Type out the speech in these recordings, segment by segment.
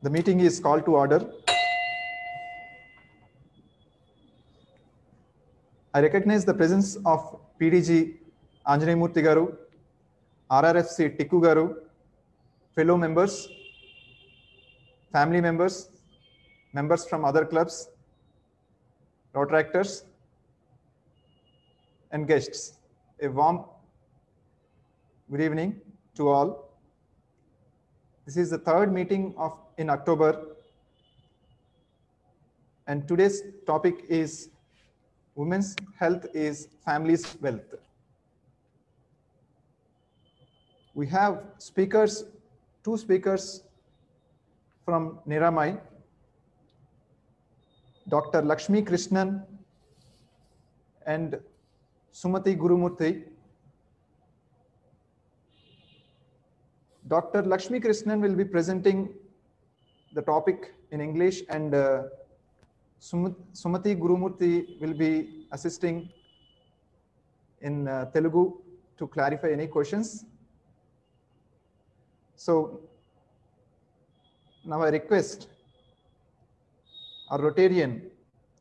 The meeting is called to order. I recognize the presence of PDG Anjaneyamurthy Garu, RRFC Tikku Garu, fellow members, family members, members from other clubs, Rotaractors, and guests. A warm good evening to all. This is the third meeting in October, and today's topic is Women's Health is Family's Wealth. We have two speakers from Niramai, Dr. Lakshmi Krishnan and Sumati Gurumurthy. Dr. Lakshmi Krishnan will be presenting the topic in English, and Sumati Gurumurthy will be assisting in Telugu to clarify any questions. So now I request our Rotarian,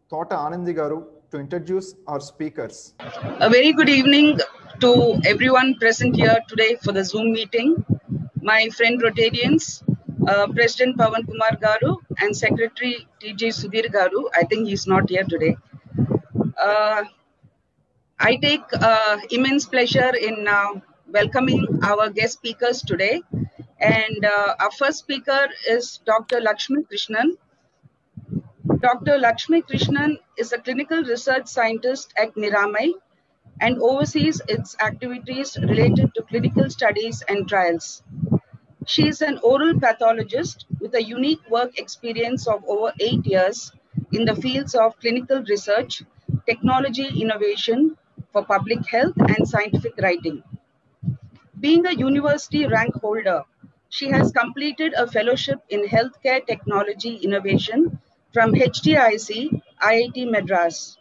Thota Anandi Garu, to introduce our speakers. A very good evening to everyone present here today for the Zoom meeting. My friend Rotarians, President Pawan Kumar Garu and Secretary TJ Sudhir Garu. I think he's not here today. I take immense pleasure in welcoming our guest speakers today. And our first speaker is Dr. Lakshmi Krishnan. Dr. Lakshmi Krishnan is a clinical research scientist at Niramai and oversees its activities related to clinical studies and trials. She is an oral pathologist with a unique work experience of over 8 years in the fields of clinical research, technology innovation for public health and scientific writing. Being a university rank holder, she has completed a fellowship in healthcare technology innovation from HTIC, IIT Madras.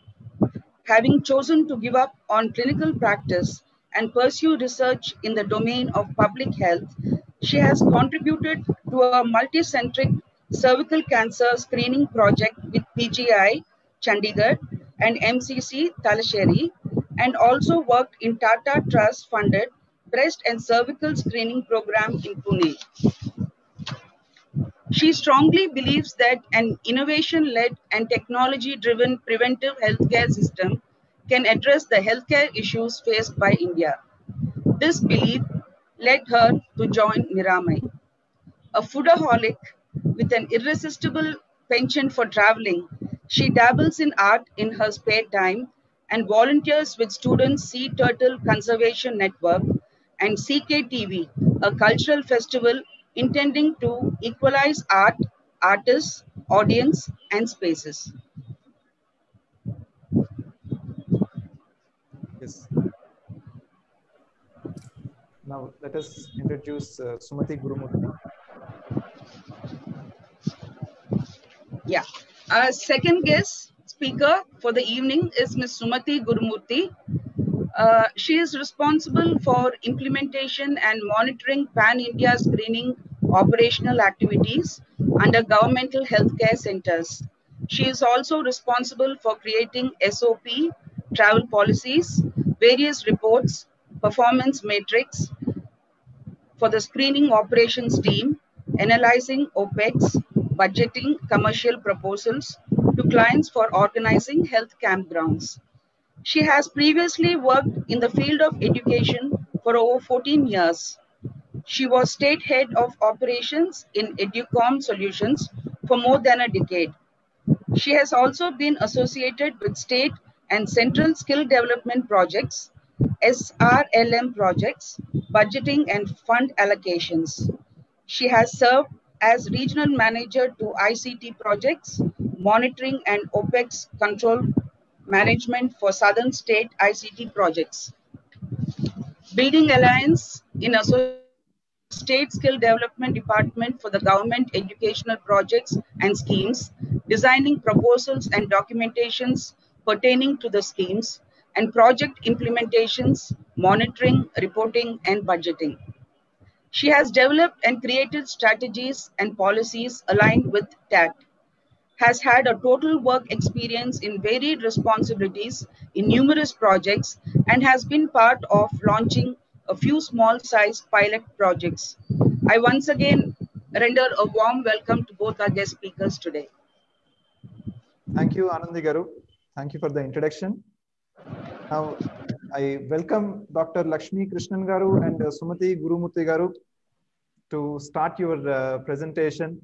Having chosen to give up on clinical practice and pursue research in the domain of public health, she has contributed to a multi-centric cervical cancer screening project with PGI, Chandigarh, and MCC, Talasheri, and also worked in Tata Trust-funded breast and cervical screening program in Pune. She strongly believes that an innovation-led and technology-driven preventive healthcare system can address the healthcare issues faced by India. This belief led her to join Niramai. A foodaholic with an irresistible penchant for traveling, she dabbles in art in her spare time and volunteers with Students Sea Turtle Conservation Network and CKTV, a cultural festival intending to equalize art, artists, audience, and spaces. Yes. Now let us introduce Sumati Gurumurthy. Yeah. Our second guest speaker for the evening is Ms. Sumati Gurumurthy. She is responsible for implementation and monitoring pan-India screening operational activities under governmental healthcare centers. She is also responsible for creating SOP, travel policies, various reports, performance metrics for the screening operations team, analyzing OPEX, budgeting commercial proposals to clients for organizing health campgrounds. She has previously worked in the field of education for over 14 years. She was state head of operations in Educom Solutions for more than a decade. She has also been associated with state and central skill development projects, SRLM projects, budgeting and fund allocations. She has served as regional manager to ICT projects, monitoring and OPEX control management for Southern State ICT projects, building alliance in a State Skill Development Department for the government educational projects and schemes, designing proposals and documentations pertaining to the schemes, and project implementations, monitoring, reporting, and budgeting. She has developed and created strategies and policies aligned with TAT, has had a total work experience in varied responsibilities in numerous projects, and has been part of launching a few small-sized pilot projects. I once again render a warm welcome to both our guest speakers today. Thank you, Anandi Garu. Thank you for the introduction. Now, I welcome Dr. Lakshmi Krishnan Garu and Sumati Gurumurthy Garu to start your presentation.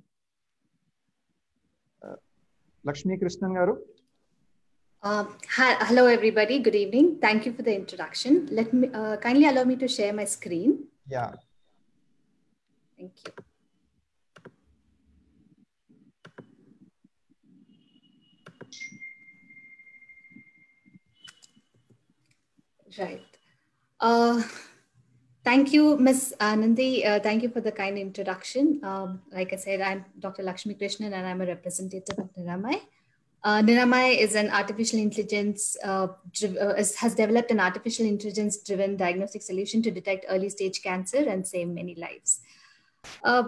Lakshmi Krishnan Garu. Hello, everybody. Good evening. Thank you for the introduction. Let me kindly allow me to share my screen. Yeah. Thank you. Right. Thank you, Ms. Anandi. Thank you for the kind introduction. Like I said, I'm Dr. Lakshmi Krishnan and I'm a representative of Niramai. Niramai is an artificial intelligence, has developed an artificial intelligence-driven diagnostic solution to detect early-stage cancer and save many lives.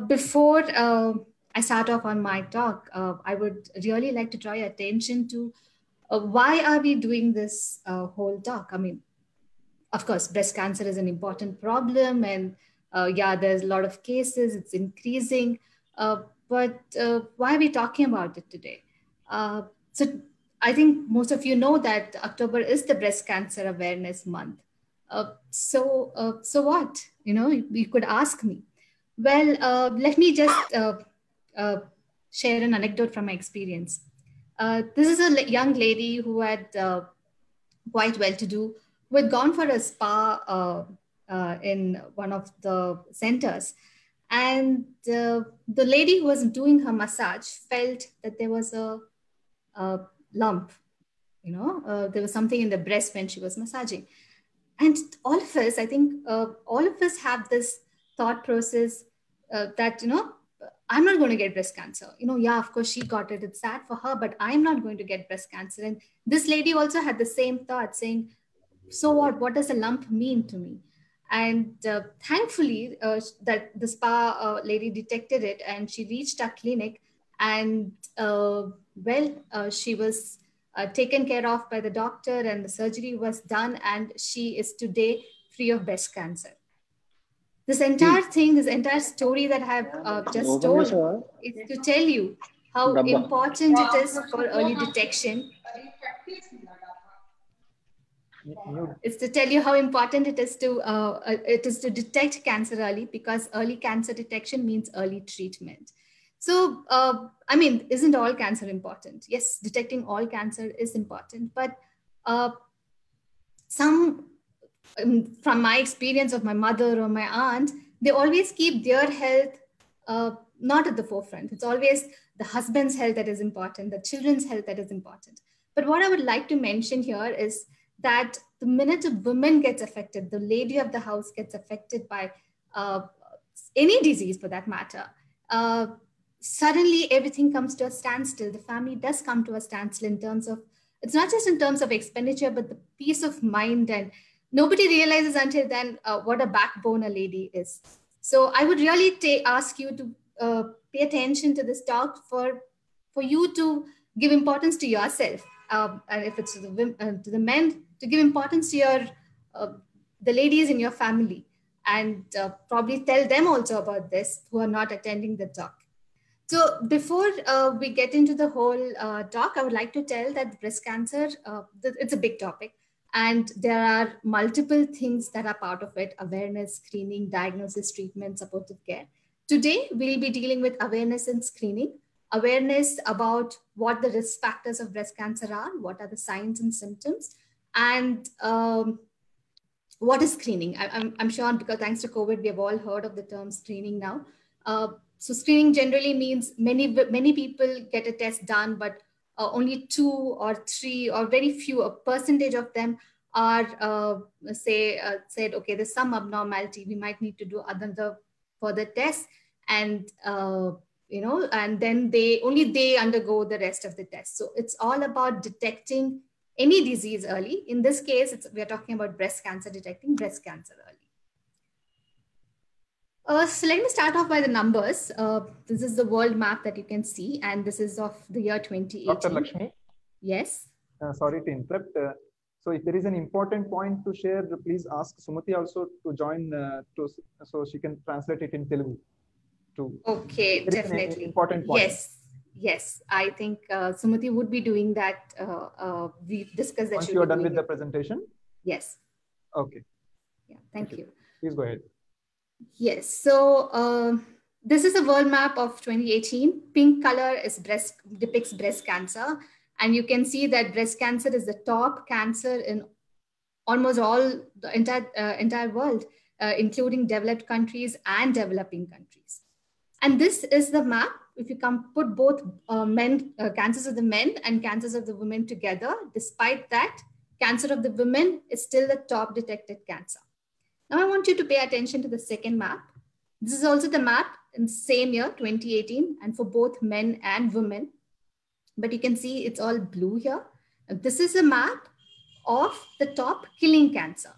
Before I start off on my talk, I would really like to draw your attention to why are we doing this whole talk? I mean, of course, breast cancer is an important problem, and yeah, there's a lot of cases, it's increasing, but why are we talking about it today? So I think most of you know that October is the Breast Cancer Awareness Month. So what? You know, you could ask me. Well, let me just share an anecdote from my experience. This is a young lady who had quite well-to-do, who had gone for a spa in one of the centers. And the lady who was doing her massage felt that there was a lump, you know, there was something in the breast when she was massaging. And all of us, I think all of us have this thought process that, you know, I'm not going to get breast cancer. You know, yeah, of course she got it. It's sad for her, but I'm not going to get breast cancer. And this lady also had the same thought saying, so what? What does a lump mean to me? And thankfully, that the spa lady detected it and she reached our clinic and she was taken care of by the doctor and the surgery was done and she is today free of breast cancer. This entire thing, this entire story that I have just told is to tell you how important it is for early detection. It's to tell you how important it is to detect cancer early, because early cancer detection means early treatment. So, I mean, isn't all cancer important? Yes, detecting all cancer is important, but from my experience of my mother or my aunt, they always keep their health not at the forefront. It's always the husband's health that is important, the children's health that is important. But what I would like to mention here is that the minute a woman gets affected, the lady of the house gets affected by any disease for that matter, suddenly everything comes to a standstill. The family does come to a standstill in terms of, it's not just in terms of expenditure, but the peace of mind. And nobody realizes until then what a backbone a lady is. So I would really ask you to pay attention to this talk for you to give importance to yourself. And if it's to the men, to give importance to your the ladies in your family, and probably tell them also about this who are not attending the talk. So before we get into the whole talk, I would like to tell that breast cancer, it's a big topic. And there are multiple things that are part of it: awareness, screening, diagnosis, treatment, supportive care. Today, we'll be dealing with awareness and screening. Awareness about what the risk factors of breast cancer are, what are the signs and symptoms, and what is screening. I'm sure, because thanks to COVID, we have all heard of the term screening now. So screening generally means many people get a test done, but only 2 or 3 or very few, a percentage of them are said, okay, there's some abnormality, we might need to do other further tests, and you know, and then they undergo the rest of the tests. So it's all about detecting any disease early. In this case, we're talking about breast cancer, detecting breast cancer early. So let me start off by the numbers. This is the world map that you can see, and this is of the year 2018. Dr. Lakshmi? Yes. Sorry to interrupt. So if there is an important point to share, please ask Sumati also to join so she can translate it in Telugu. Okay, definitely. Important point. Yes. I think Sumati would be doing that. We discussed that. Once you are done with the presentation? Yes. Okay. Yeah, thank you. Please go ahead. Yes, so this is a world map of 2018. Pink color is depicts breast cancer. And you can see that breast cancer is the top cancer in almost all the entire world, including developed countries and developing countries. And this is the map. If you put both cancers of the men and cancers of the women together, despite that, cancer of the women is still the top detected cancer. Now I want you to pay attention to the second map. This is also the map in the same year, 2018, and for both men and women. But you can see it's all blue here. This is a map of the top killing cancer.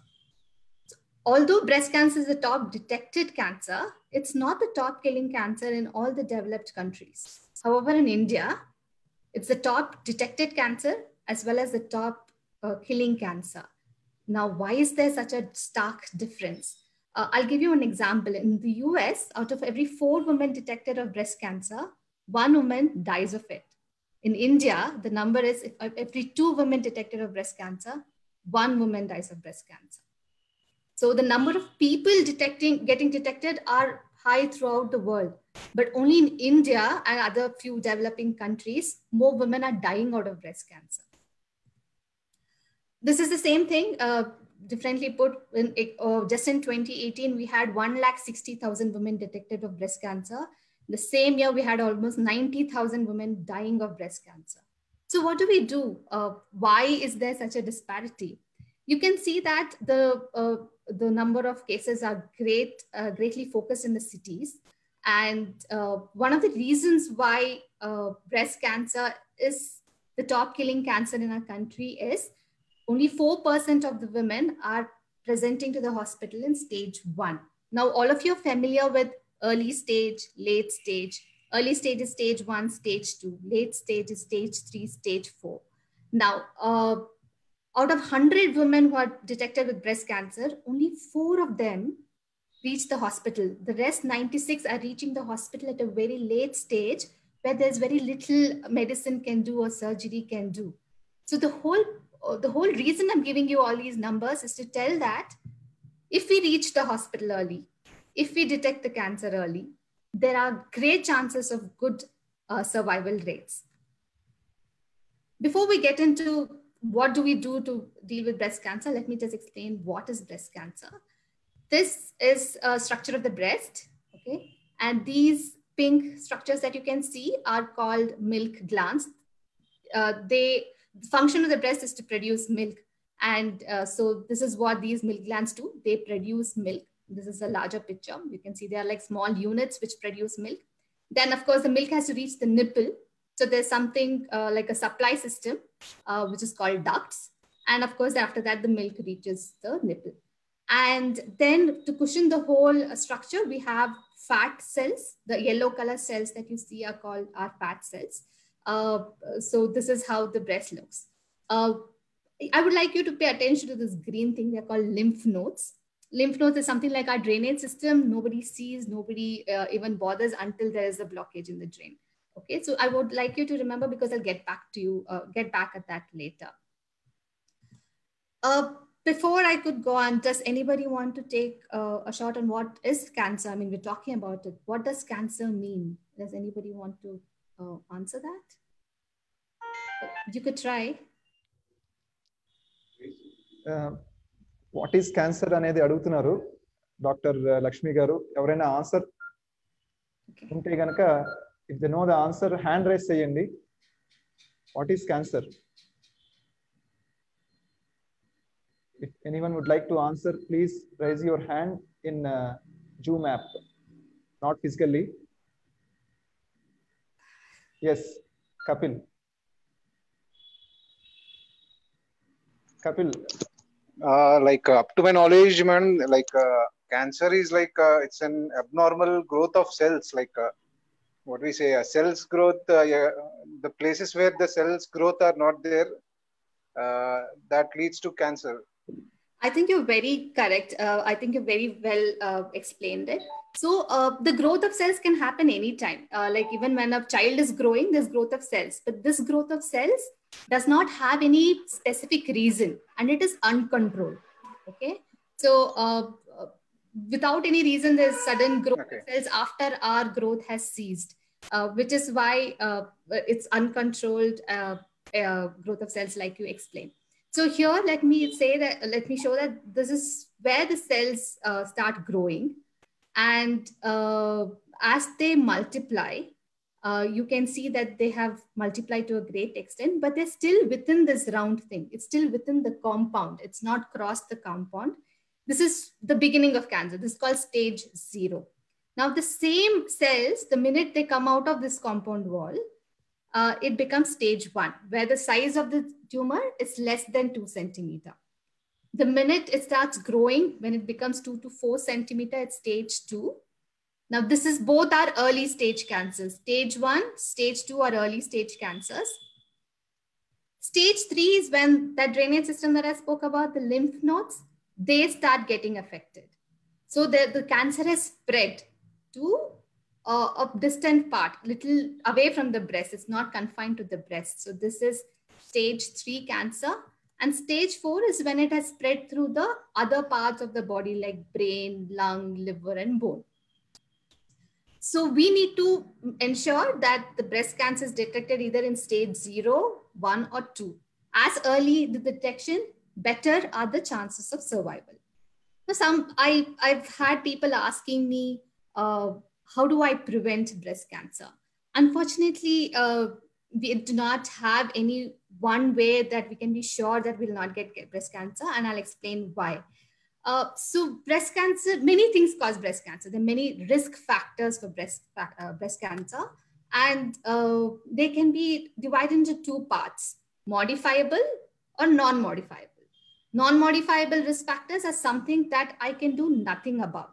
So, although breast cancer is the top detected cancer, it's not the top killing cancer in all the developed countries. However, in India, it's the top detected cancer as well as the top killing cancer. Now, why is there such a stark difference? I'll give you an example. In the US, out of every 4 women detected of breast cancer, 1 woman dies of it. In India, the number is every 2 women detected of breast cancer, 1 woman dies of breast cancer. So the number of people getting detected are high throughout the world. But only in India and other few developing countries, more women are dying out of breast cancer. This is the same thing, differently put. Just in 2018, we had 160,000 women detected of breast cancer. The same year, we had almost 90,000 women dying of breast cancer. So what do we do? Why is there such a disparity? You can see that the number of cases are greatly focused in the cities. And one of the reasons why breast cancer is the top killing cancer in our country is only 4% of the women are presenting to the hospital in stage 1. Now, all of you are familiar with early stage, late stage. Early stage is stage 1, stage 2. Late stage is stage 3, stage 4. Now, out of 100 women who are detected with breast cancer, only 4 of them reach the hospital. The rest 96 are reaching the hospital at a very late stage where there's very little medicine can do or surgery can do. So the whole reason I'm giving you all these numbers is to tell that if we reach the hospital early, if we detect the cancer early, there are great chances of good survival rates. Before we get into what do we do to deal with breast cancer, let me just explain what is breast cancer. This is a structure of the breast, okay? And these pink structures that you can see are called milk glands. The function of the breast is to produce milk. And so this is what these milk glands do. They produce milk. This is a larger picture. You can see they are like small units which produce milk. Then, of course, the milk has to reach the nipple. So there's something like a supply system, which is called ducts. And of course, after that, the milk reaches the nipple. And then to cushion the whole structure, we have fat cells. The yellow color cells that you see are fat cells. So this is how the breast looks. I would like you to pay attention to this green thing. They're called lymph nodes. Lymph nodes is something like our drainage system. Nobody sees, nobody even bothers until there is a blockage in the drain. Okay, so I would like you to remember because I'll get back to you, get back at that later. Before I could go on, does anybody want to take a shot on what is cancer? I mean, we're talking about it. What does cancer mean? Does anybody want to answer that? You could try. What is cancer అనేది అడుగుతున్నారు doctor Lakshmi గారు. ఎవరైనా answer ఉంటే గనక if they know the answer, hand raise చేయండి. What is cancer? If anyone would like to answer, please raise your hand in Zoom app, not physically. Yes, Kapil. Like up to my knowledge, man, like cancer is like it's an abnormal growth of cells, like what we say, cells growth. Yeah, the places where the cells growth are not there, that leads to cancer. I think you're very correct. I think you very well explained it. So the growth of cells can happen anytime. Like even when a child is growing, there's growth of cells. But this growth of cells does not have any specific reason and it is uncontrolled. Okay. So without any reason, there's sudden growth of cells after our growth has ceased, which is why it's uncontrolled growth of cells like you explained. So here, let me show that this is where the cells start growing. And as they multiply, you can see that they have multiplied to a great extent, but they're still within this round thing. It's still within the compound. It's not crossed the compound. This is the beginning of cancer. This is called stage 0. Now, the same cells, the minute they come out of this compound wall, it becomes stage 1, where the size of the tumor is less than 2 centimeter. The minute it starts growing, when it becomes 2 to 4 centimeter, it's stage 2. Now, this is both our early stage cancers. Stage 1, stage 2 are early stage cancers. Stage 3 is when that drainage system that I spoke about, the lymph nodes, they start getting affected. So the cancer has spread to a distant part, little away from the breast. It's not confined to the breast. So this is stage 3 cancer. And stage 4 is when it has spread through the other parts of the body like brain, lung, liver, and bone. So we need to ensure that the breast cancer is detected either in stage 0, 1, or 2. As early the detection, better are the chances of survival. Now, I've had people asking me, how do I prevent breast cancer? Unfortunately, we do not have any one way that we can be sure that we'll not get breast cancer, and I'll explain why. So breast cancer, many things cause breast cancer. There are many risk factors for breast cancer, and they can be divided into 2 parts, modifiable or non-modifiable. Non-modifiable risk factors are something that I can do nothing about.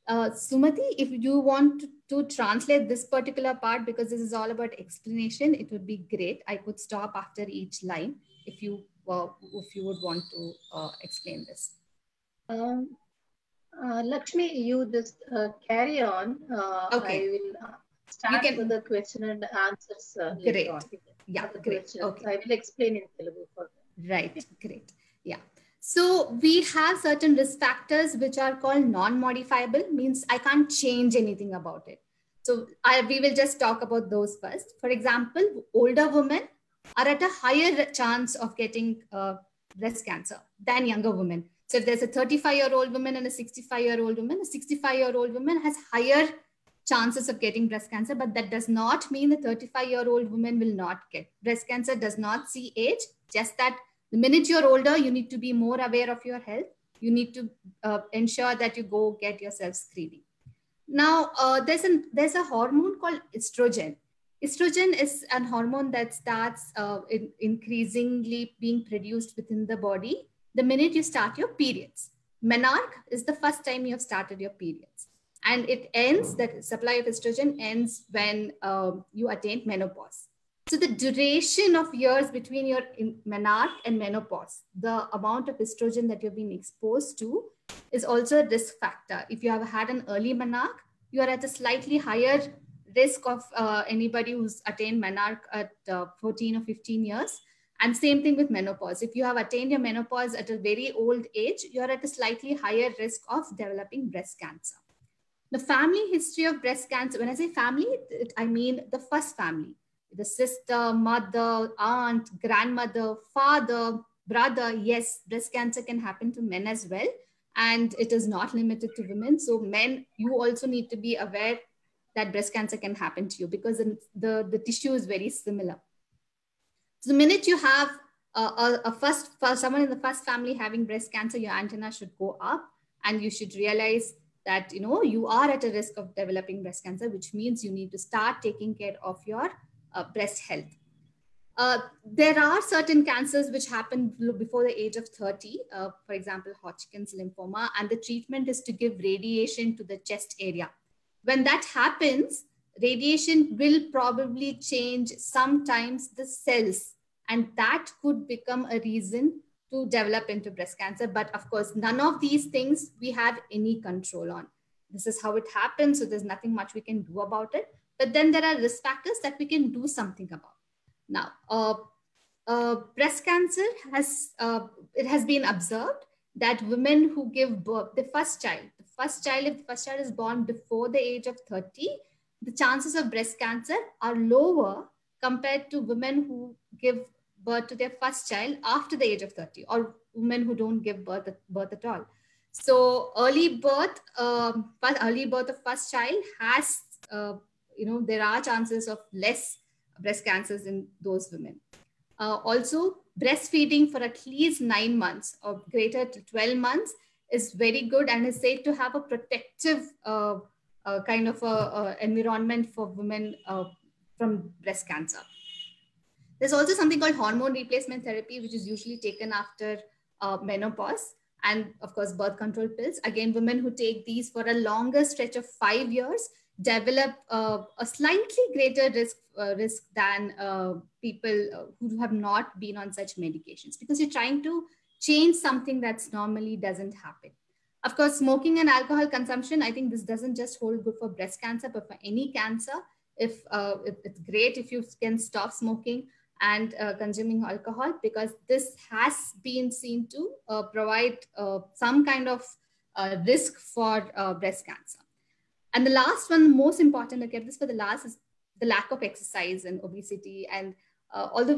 Sumati, if you want to translate this particular part, because this is all about explanation, it would be great. I could stop after each line if you would want to explain this. Lakshmi, you just carry on. Okay. I will start with the question and answers great. On. Yeah, great. Okay. I will explain in Telugu for them. Right, great. Yeah. So we have certain risk factors which are called non-modifiable, means I can't change anything about it. So we will just talk about those first. For example, older women are at a higher chance of getting breast cancer than younger women. So if there's a 35-year-old woman and a 65-year-old woman, a 65-year-old woman has higher chances of getting breast cancer, but that does not mean the 35-year-old woman will not get. Breast cancer does not see age, just that the minute you're older, you need to be more aware of your health. You need to ensure that you go get yourself screening. Now, there's a hormone called estrogen. Estrogen is an hormone that starts increasingly being produced within the body the minute you start your periods. Menarche is the first time you have started your periods. And it ends, the supply of estrogen ends when you attain menopause. So the duration of years between your menarche and menopause, the amount of estrogen that you've been exposed to is also a risk factor. If you have had an early menarche, you are at a slightly higher risk of anybody who's attained menarche at 14 or 15 years. And same thing with menopause. If you have attained your menopause at a very old age, you're at a slightly higher risk of developing breast cancer. The family history of breast cancer, when I say family, I mean the first family. The sister, mother, aunt, grandmother, father, brother. Yes, breast cancer can happen to men as well. And it is not limited to women. So men, you also need to be aware that breast cancer can happen to you because the tissue is very similar. So the minute you have someone in the first family having breast cancer, your antenna should go up and you should realize that you are at a risk of developing breast cancer, which means you need to start taking care of your breast health. There are certain cancers which happen before the age of 30, for example, Hodgkin's lymphoma, and the treatment is to give radiation to the chest area. When that happens, radiation will probably change sometimes the cells, and that could become a reason to develop into breast cancer. But of course, none of these things we have any control on. This is how it happens, so there's nothing much we can do about it. But then there are risk factors that we can do something about. Now, breast cancer it has been observed that women who give birth, if the first child is born before the age of 30, the chances of breast cancer are lower compared to women who give birth to their first child after the age of 30, or women who don't give birth at all. So early birth of first child has, there are chances of less breast cancers in those women. Also, breastfeeding for at least 9 months or greater to 12 months is very good and is said to have a protective kind of environment for women from breast cancer. There's also something called hormone replacement therapy, which is usually taken after menopause, and of course, birth control pills. Again, women who take these for a longer stretch of 5 years develop a slightly greater risk than people who have not been on such medications, because you're trying to change something that's normally doesn't happen. Of course, smoking and alcohol consumption, I think this doesn't just hold good for breast cancer, but for any cancer. It's great if you can stop smoking and consuming alcohol, because this has been seen to provide some kind of risk for breast cancer. And the last one, the most important, I kept this for the last, is the lack of exercise and obesity. And although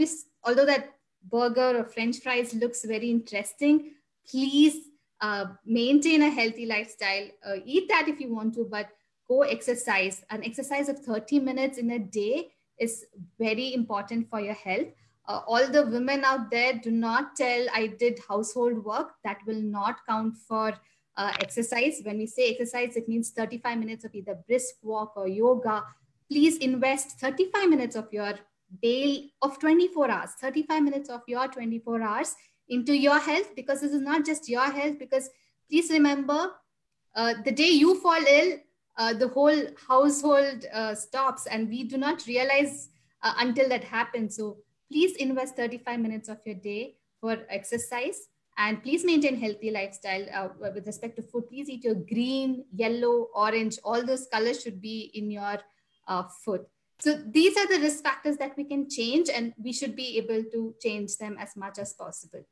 that burger or French fries looks very interesting, please maintain a healthy lifestyle. Eat that if you want to, but go exercise. An exercise of 30 minutes in a day is very important for your health. All the women out there, do not tell I did household work. That will not count for exercise. When we say exercise, it means 35 minutes of either brisk walk or yoga. Please invest 35 minutes of your day of 24 hours, 35 minutes of your 24 hours into your health, because this is not just your health, because please remember, the day you fall ill, the whole household stops, and we do not realize until that happens. So please invest 35 minutes of your day for exercise, and please maintain healthy lifestyle with respect to food. Please eat your green, yellow, orange, all those colors should be in your food. So these are the risk factors that we can change, and we should be able to change them as much as possible.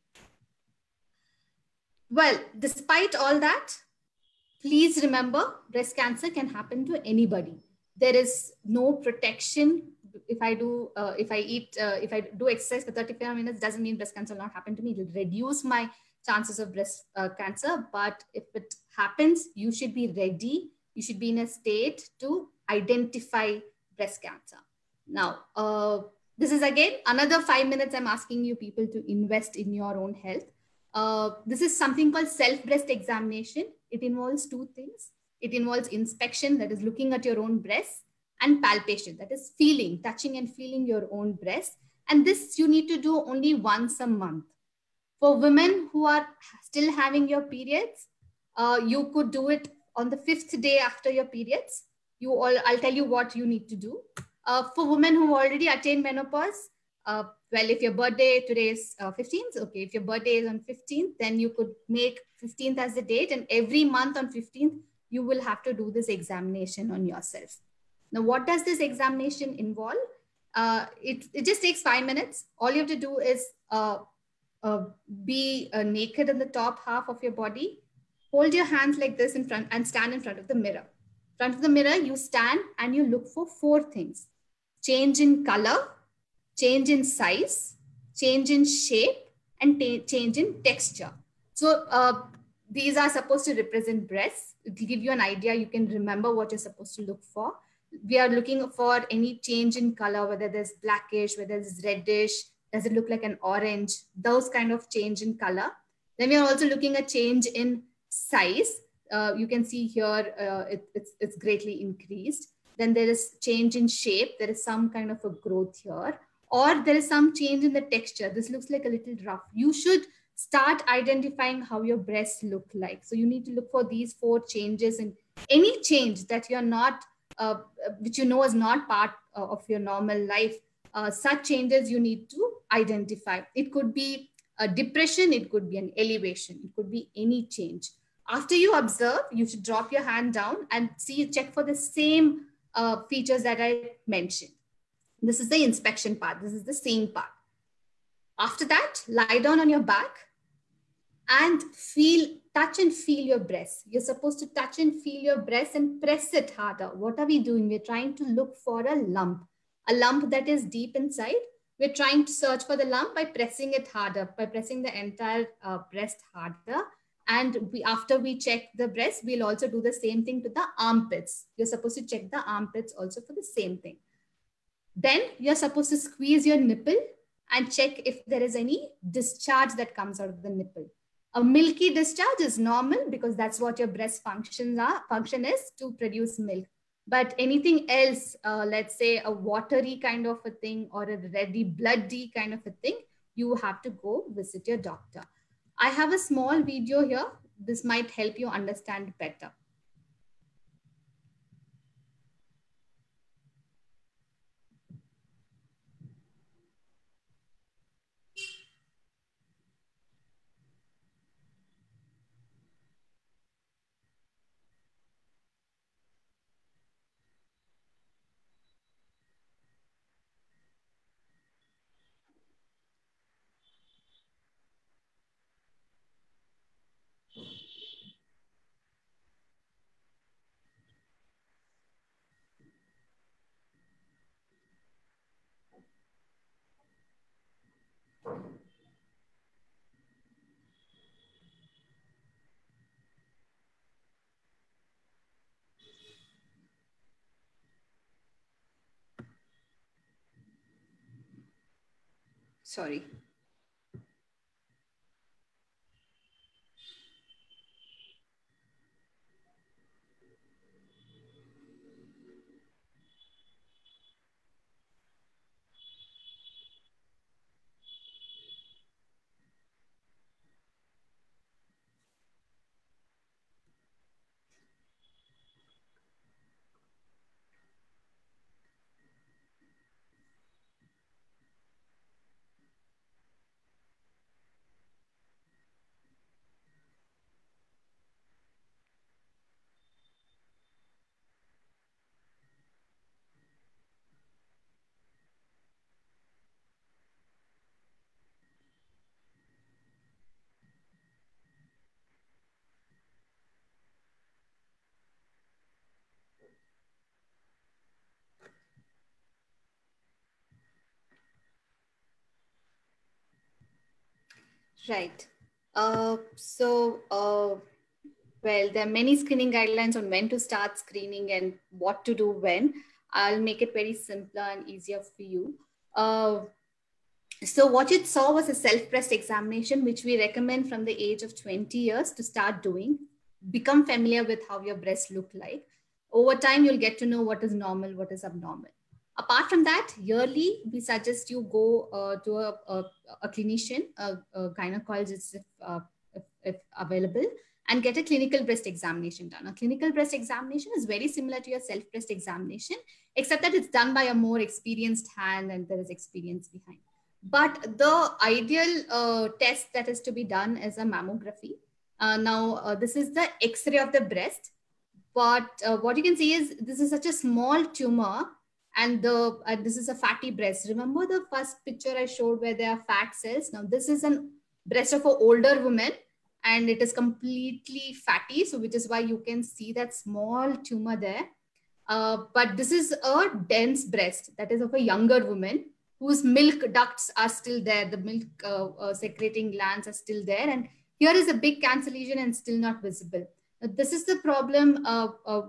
Well, despite all that, please remember, breast cancer can happen to anybody. There is no protection. If I do exercise for 35 minutes, doesn't mean breast cancer will not happen to me. It will reduce my chances of breast cancer. But if it happens, you should be ready. You should be in a state to identify breast cancer. Now, this is again another 5 minutes I'm asking you people to invest in your own health. This is something called self-breast examination. It involves two things. It involves inspection, that is looking at your own breast, and palpation, that is feeling, touching and feeling your own breast. And this you need to do only once a month. For women who are still having your periods, you could do it on the 5th day after your periods. I'll tell you what you need to do. For women who already attained menopause, well, if your birthday today is 15th, okay, if your birthday is on 15th, then you could make 15th as the date, and every month on 15th, you will have to do this examination on yourself. Now, what does this examination involve? It just takes 5 minutes. All you have to do is be naked in the top half of your body, hold your hands like this in front, and stand in front of the mirror. In front of the mirror, you stand and you look for 4 things: change in color, change in size, change in shape, and change in texture. So these are supposed to represent breasts. To give you an idea, you can remember what you're supposed to look for. We are looking for any change in color, whether there's blackish, whether it's reddish, does it look like an orange, those kind of change in color. Then we are also looking at change in size. You can see here, it's greatly increased. Then there is change in shape. There is some kind of a growth here. or there is some change in the texture. This looks like a little rough. You should start identifying how your breasts look like. So you need to look for these 4 changes, and any change that you're not, which you know is not part of your normal life, such changes you need to identify. It could be a depression, it could be an elevation, it could be any change. After you observe, you should drop your hand down and check for the same features that I mentioned. This is the inspection part. This is the seeing part. After that, lie down on your back and touch and feel your breast. You're supposed to touch and feel your breast and press it harder. What are we doing? We're trying to look for a lump that is deep inside. We're trying to search for the lump by pressing it harder, by pressing the entire breast harder. And after we check the breast, we'll also do the same thing to the armpits. You're supposed to check the armpits also for the same thing. Then you're supposed to squeeze your nipple and check if there is any discharge that comes out of the nipple. A milky discharge is normal because that's what your breast function is, to produce milk. But anything else, let's say a watery kind of a thing or a reddy, bloody kind of a thing, you have to go visit your doctor. I have a small video here. This might help you understand better. Sorry. Right. Well, there are many screening guidelines on when to start screening and what to do when. I'll make it very simpler and easier for you. So what you saw was a self-breast examination, which we recommend from the age of 20 years to start doing. Become familiar with how your breasts look like. Over time, you'll get to know what is normal, what is abnormal. Apart from that, yearly, we suggest you go to a clinician, a gynecologist if available, and get a clinical breast examination done. A clinical breast examination is very similar to your self-breast examination, except that it's done by a more experienced hand and there is experience behind. But the ideal test that is to be done is a mammography. This is the X-ray of the breast. But what you can see is this is such a small tumor, and this is a fatty breast. Remember the first picture I showed where there are fat cells? Now this is a breast of an older woman, and it is completely fatty. So which is why you can see that small tumor there. But this is a dense breast that is of a younger woman whose milk ducts are still there. The milk secreting glands are still there. And here is a big cancer lesion and still not visible. This is the problem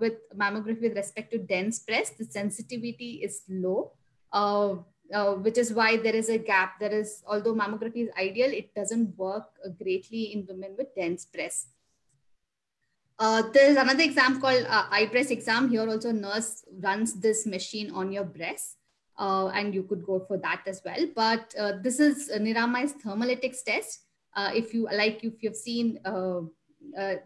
with mammography with respect to dense breast. The sensitivity is low, which is why there is a gap. Although mammography is ideal, it doesn't work greatly in women with dense breasts. There's another exam called iBreast exam. Here also nurse runs this machine on your breast. and you could go for that as well. But this is Niramai's thermalytics test. If you've seen,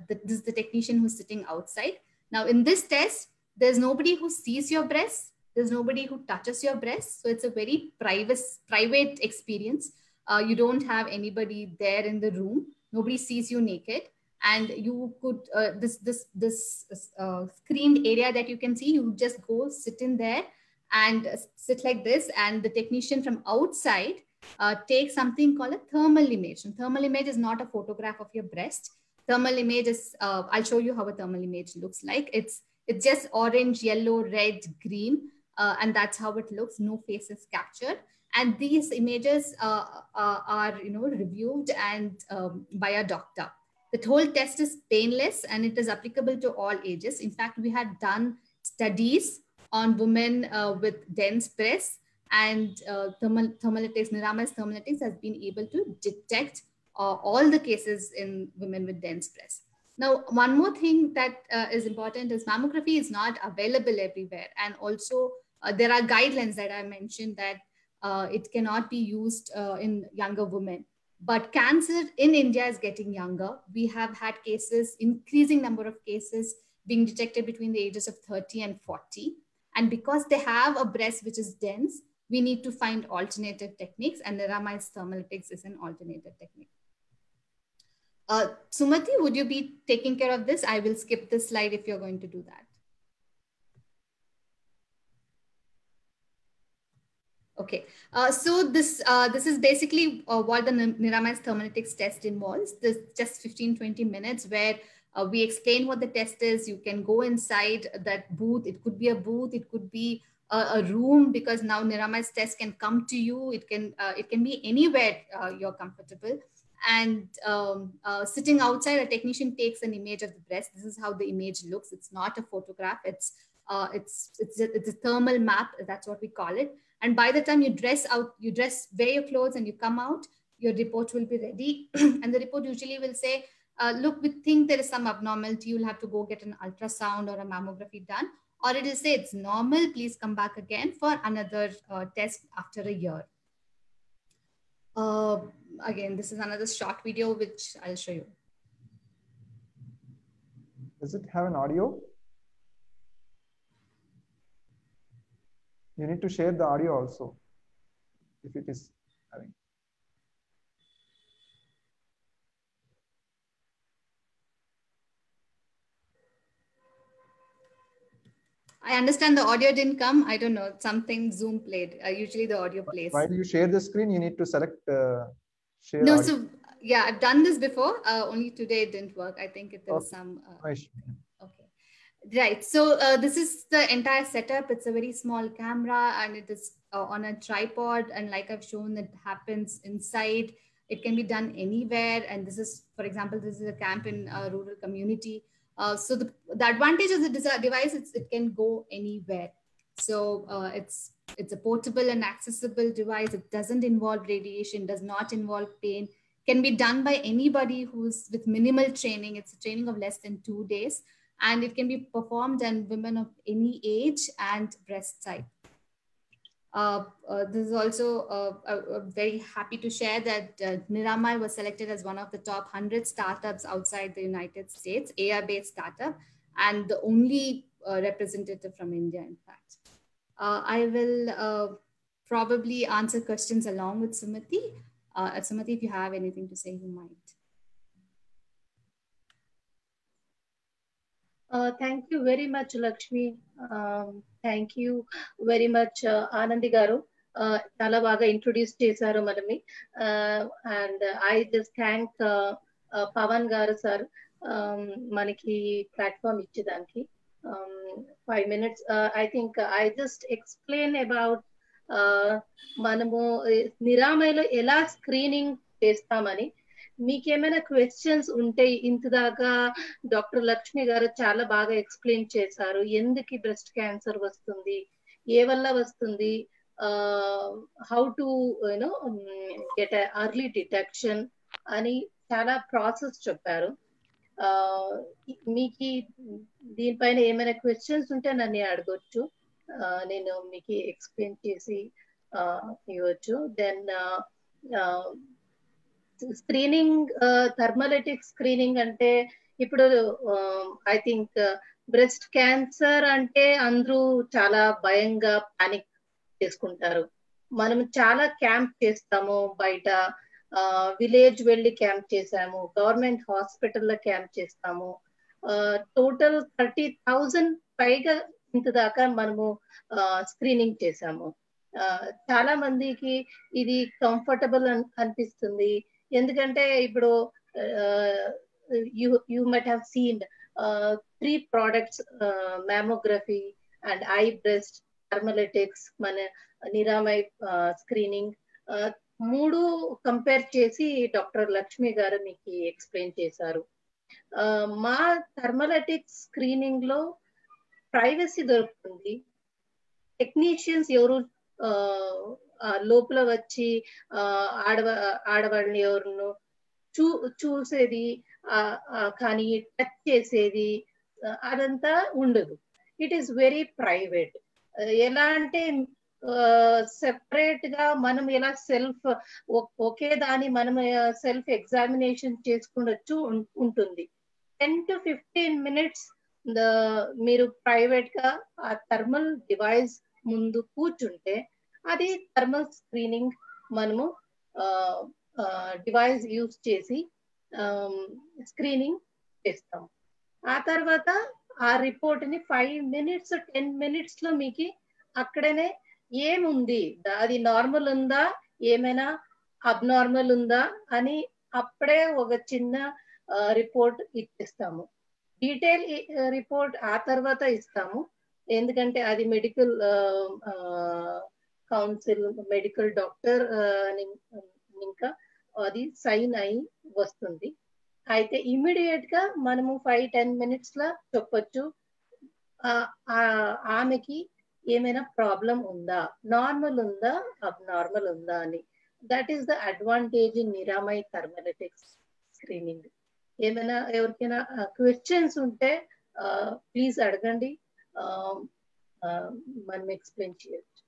this is the technician who's sitting outside. Now in this test, there's nobody who sees your breasts. There's nobody who touches your breasts. So it's a very private experience. You don't have anybody there in the room. Nobody sees you naked. And you could, this screened area that you can see, you just go sit in there and sit like this. And the technician from outside takes something called a thermal image. And thermal image is not a photograph of your breast. Thermal image is, I'll show you how a thermal image looks like. It's just orange, yellow, red, green. And that's how it looks. No face is captured. And these images are reviewed and by a doctor. The whole test is painless and it is applicable to all ages. In fact, we had done studies on women with dense breasts, and thermalytics, Niramai's thermalytics has been able to detect all the cases in women with dense breasts. Now, one more thing that is important is mammography is not available everywhere. And also there are guidelines that I mentioned that it cannot be used in younger women. But cancer in India is getting younger. We have had cases, increasing number of cases being detected between the ages of 30 and 40. And because they have a breast which is dense, we need to find alternative techniques, and Niramai's thermalytics is an alternative technique. Sumati, would you be taking care of this? I will skip this slide if you're going to do that. Okay, so this is basically what the Niramai's thermalytics test involves. This just 15-20 minutes where we explain what the test is. You can go inside that booth. It could be a booth. It could be a room, because now Niramai's test can come to you. It can be anywhere you're comfortable. And sitting outside, a technician takes an image of the breast. This is how the image looks. It's not a photograph. It's a thermal map. That's what we call it. And by the time you dress out, wear your clothes and you come out, your report will be ready. And the report usually will say, look, we think there is some abnormality. You'll have to go get an ultrasound or a mammography done. Or it will say it's normal. Please come back again for another test after a year. Again, this is another short video, which I'll show you. Does it have an audio? You need to share the audio also, if it is having. I understand the audio didn't come. I don't know, something Zoom played. Usually the audio plays. While you share the screen, you need to select share No, audio. so yeah, I've done this before. Only today it didn't work. I think there was some. Okay. Right. So this is the entire setup. It's a very small camera and it is on a tripod. And like I've shown, it happens inside. It can be done anywhere. And this is, for example, this is a camp in a rural community. So the advantage of the device is it can go anywhere. So it's a portable and accessible device. It doesn't involve radiation, does not involve pain, can be done by anybody who's with minimal training. It's a training of less than 2 days. And it can be performed on women of any age and breast type. This is also very happy to share that Niramai was selected as one of the top 100 startups outside the United States, AI-based startup, and the only representative from India, in fact. I will probably answer questions along with Sumati. Sumati, if you have anything to say, you might. Thank you very much, Lakshmi. Thank you very much, Anandi Garu. Chala baga introduce chesaru manami. And I just thank Pavan Garu sir manaki platform ichedanki. 5 minutes. I think I just explain about manamu Niramailo ela screening chestamani. మీకేమైనా questions ఉంటే ఇంతదాకా doctor Lakshmi గారు చాలా బాగా explain చేశారు. ఎందుకు breast cancer వస్తుంది, ఏ వల్ల వస్తుంది, how to you know get early detection అని చాలా ప్రాసెస్ చెప్పారు. మీకు దీనిపైన ఏమైనా క్వశ్చన్స్ ఉంటే నన్ను అడగొచ్చు. నేను మీకు ఎక్స్ప్లెయిన్ చేసి ఇవ్వచ్చు. దెన్ స్క్రీనింగ్, థర్మలైటిక్ స్క్రీనింగ్ అంటే ఇప్పుడు ఐ థింక్ బ్రెస్ట్ క్యాన్సర్ అంటే అందరూ చాలా భయంగా పానిక్ చేసుకుంటారు. మనం చాలా క్యాంప్ చేస్తాము బయట, విలేజ్ వెళ్ళి క్యాంప్ చేసాము, గవర్నమెంట్ హాస్పిటల్లో క్యాంప్ చేస్తాము. టోటల్ 30,000 పైగా ఇంత దాకా మనము స్క్రీనింగ్ చేసాము. చాలా మందికి ఇది కంఫర్టబుల్ అనిపిస్తుంది. ఎందుకంటే ఇప్పుడు you might have seen 3 products, mammography and eye breast thermalytics, మన నిరామయ్ స్క్రీనింగ్, 3 కంపేర్ చేసి డాక్టర్ లక్ష్మి గారు మీకు ఎక్స్ప్లెయిన్ చేశారు. మా థర్మలైటిక్ స్క్రీనింగ్ లో ప్రైవసీ దొరుకుతుంది. టెక్నీషియన్స్ ఎవరు లోపల వచ్చి ఆడవాళ్ళని ఎవరు చూసేది కానీ టచ్ చేసేది అదంతా ఉండదు. It is very private. ఎలా అంటే సెపరేట్ గా మనం ఎలా ఒకే దాని మనం సెల్ఫ్ ఎగ్జామినేషన్ చేసుకునొచ్చు ఉంటుంది. 10 to 15 minutes మీరు ప్రైవేట్ గా ఆ థర్మల్ డివైస్ ముందు కూర్చుంటే అది థర్మల్ స్క్రీనింగ్ మనము డివైస్ యూజ్ చేసి స్క్రీనింగ్ చేస్తాం. ఆ తర్వాత ఆ రిపోర్ట్ ని 5 minutes 10 minutes లో మీకు అక్కడనే ఏముంది, అది నార్మల్ ఉందా, ఏమైనా అబ్నార్మల్ ఉందా అని అప్పుడే ఒక చిన్న రిపోర్ట్ ఇచ్చేస్తాము. డీటెయిల్ రిపోర్ట్ ఆ తర్వాత ఇస్తాము, ఎందుకంటే అది మెడికల్ కౌన్సిల్, మెడికల్ డాక్టర్ ఇంకా అది సైన్ అయి వస్తుంది. అయితే ఇమ్మీడియట్ గా మనము 5-10 minutes లో చెప్పొచ్చు ఆమెకి ఏమైనా ప్రాబ్లం ఉందా, నార్మల్ ఉందా, అబ్నార్మల్ ఉందా అని. That is the advantage in Niramai Thermalytix screening. ఏమైనా ఎవరికైనా క్వశ్చన్స్ ఉంటే ప్లీజ్ అడగండి, మనం ఎక్స్ప్లెయిన్ చేయొచ్చు.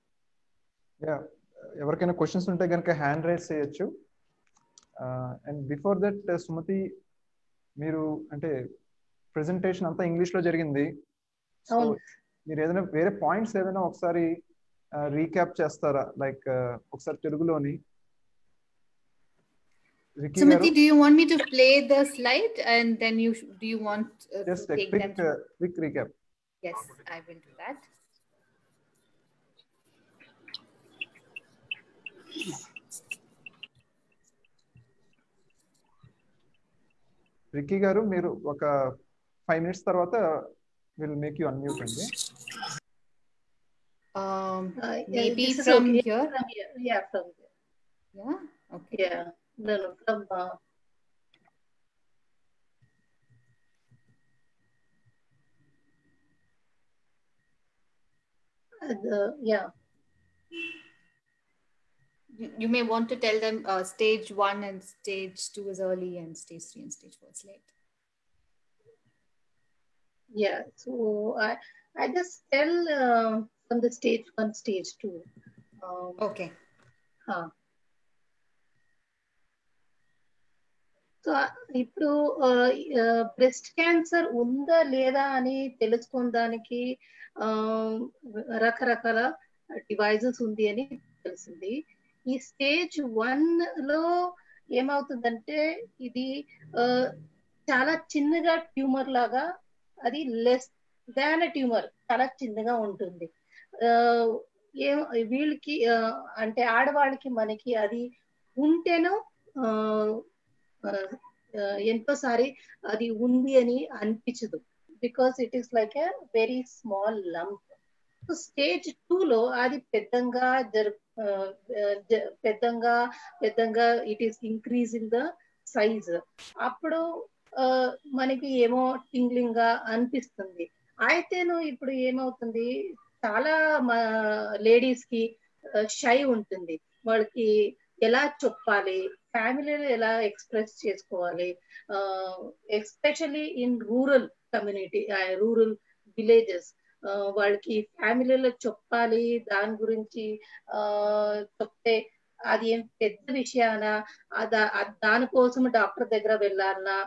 ఎవరికైనా క్వశ్చన్స్ ఉంటే కనుక హ్యాండ్ రైజ్ చేయొచ్చు. అండ్ బిఫోర్ దట్ సుమతి, మీరు అంటే ప్రెజెంటేషన్ అంతా ఇంగ్లీష్ లో జరిగింది. సో మీరు ఏదైనా వేరే పాయింట్స్ ఏదైనా ఒకసారి రీక్యాప్ చేస్తారా, లైక్ ఒకసారి తెలుగులోని? Sumati, do you want me to play the slide and then do you want just to a take quick recap? Yes, I will do that. Ricky గారు, మీరు ఒక 5 minutes తర్వాత విల్ మేక్ యూ అన్మ్యూట్ అండి. Maybe from here. Yeah, from here. Yeah, okay. Yeah, no, from yeah. You may want to tell them stage 1 and stage 2 is early and stage 3 and stage 4 is late. Yeah, so I just tell from the stage 1, stage 2. Okay. So ఇప్పుడు breast cancer ఉందా లేదా అని తెలుసుకోవడానికి రకరకాల devices ఉంది అని తెలిసింది. ఈ స్టేజ్ 1 లో ఏమవుతుందంటే ఇది చాలా చిన్నగా ట్యూమర్ లాగా, అది లెస్ దాన్ ట్యూమర్, చాలా చిన్నగా ఉంటుంది. వీళ్ళకి అంటే ఆడవాళ్ళకి మనకి అది ఉంటేనో ఎంతోసారి అది ఉంది అని అనిపించదు, because it is like a very small lump. So stage 2 లో అది పెద్దగా పెద్దగా it is increasing the size. అప్పుడు మనకి ఏమో టింగ్లింగ్ గా అనిపిస్తుంది. అయితేను ఇప్పుడు ఏమవుతుంది, చాలా లేడీస్ కి షై ఉంటుంది, వాళ్ళకి ఎలా చెప్పాలి, ఫ్యామిలీలో ఎలా ఎక్స్ప్రెస్ చేసుకోవాలి, especially in rural community, rural villages. వాళ్ళకి ఫ్యామిలీలో చెప్పాలి దాని గురించి చెప్తే అది ఏం పెద్ద విషయానా, దానికోసం డాక్టర్ దగ్గర వెళ్ళాలన్నా,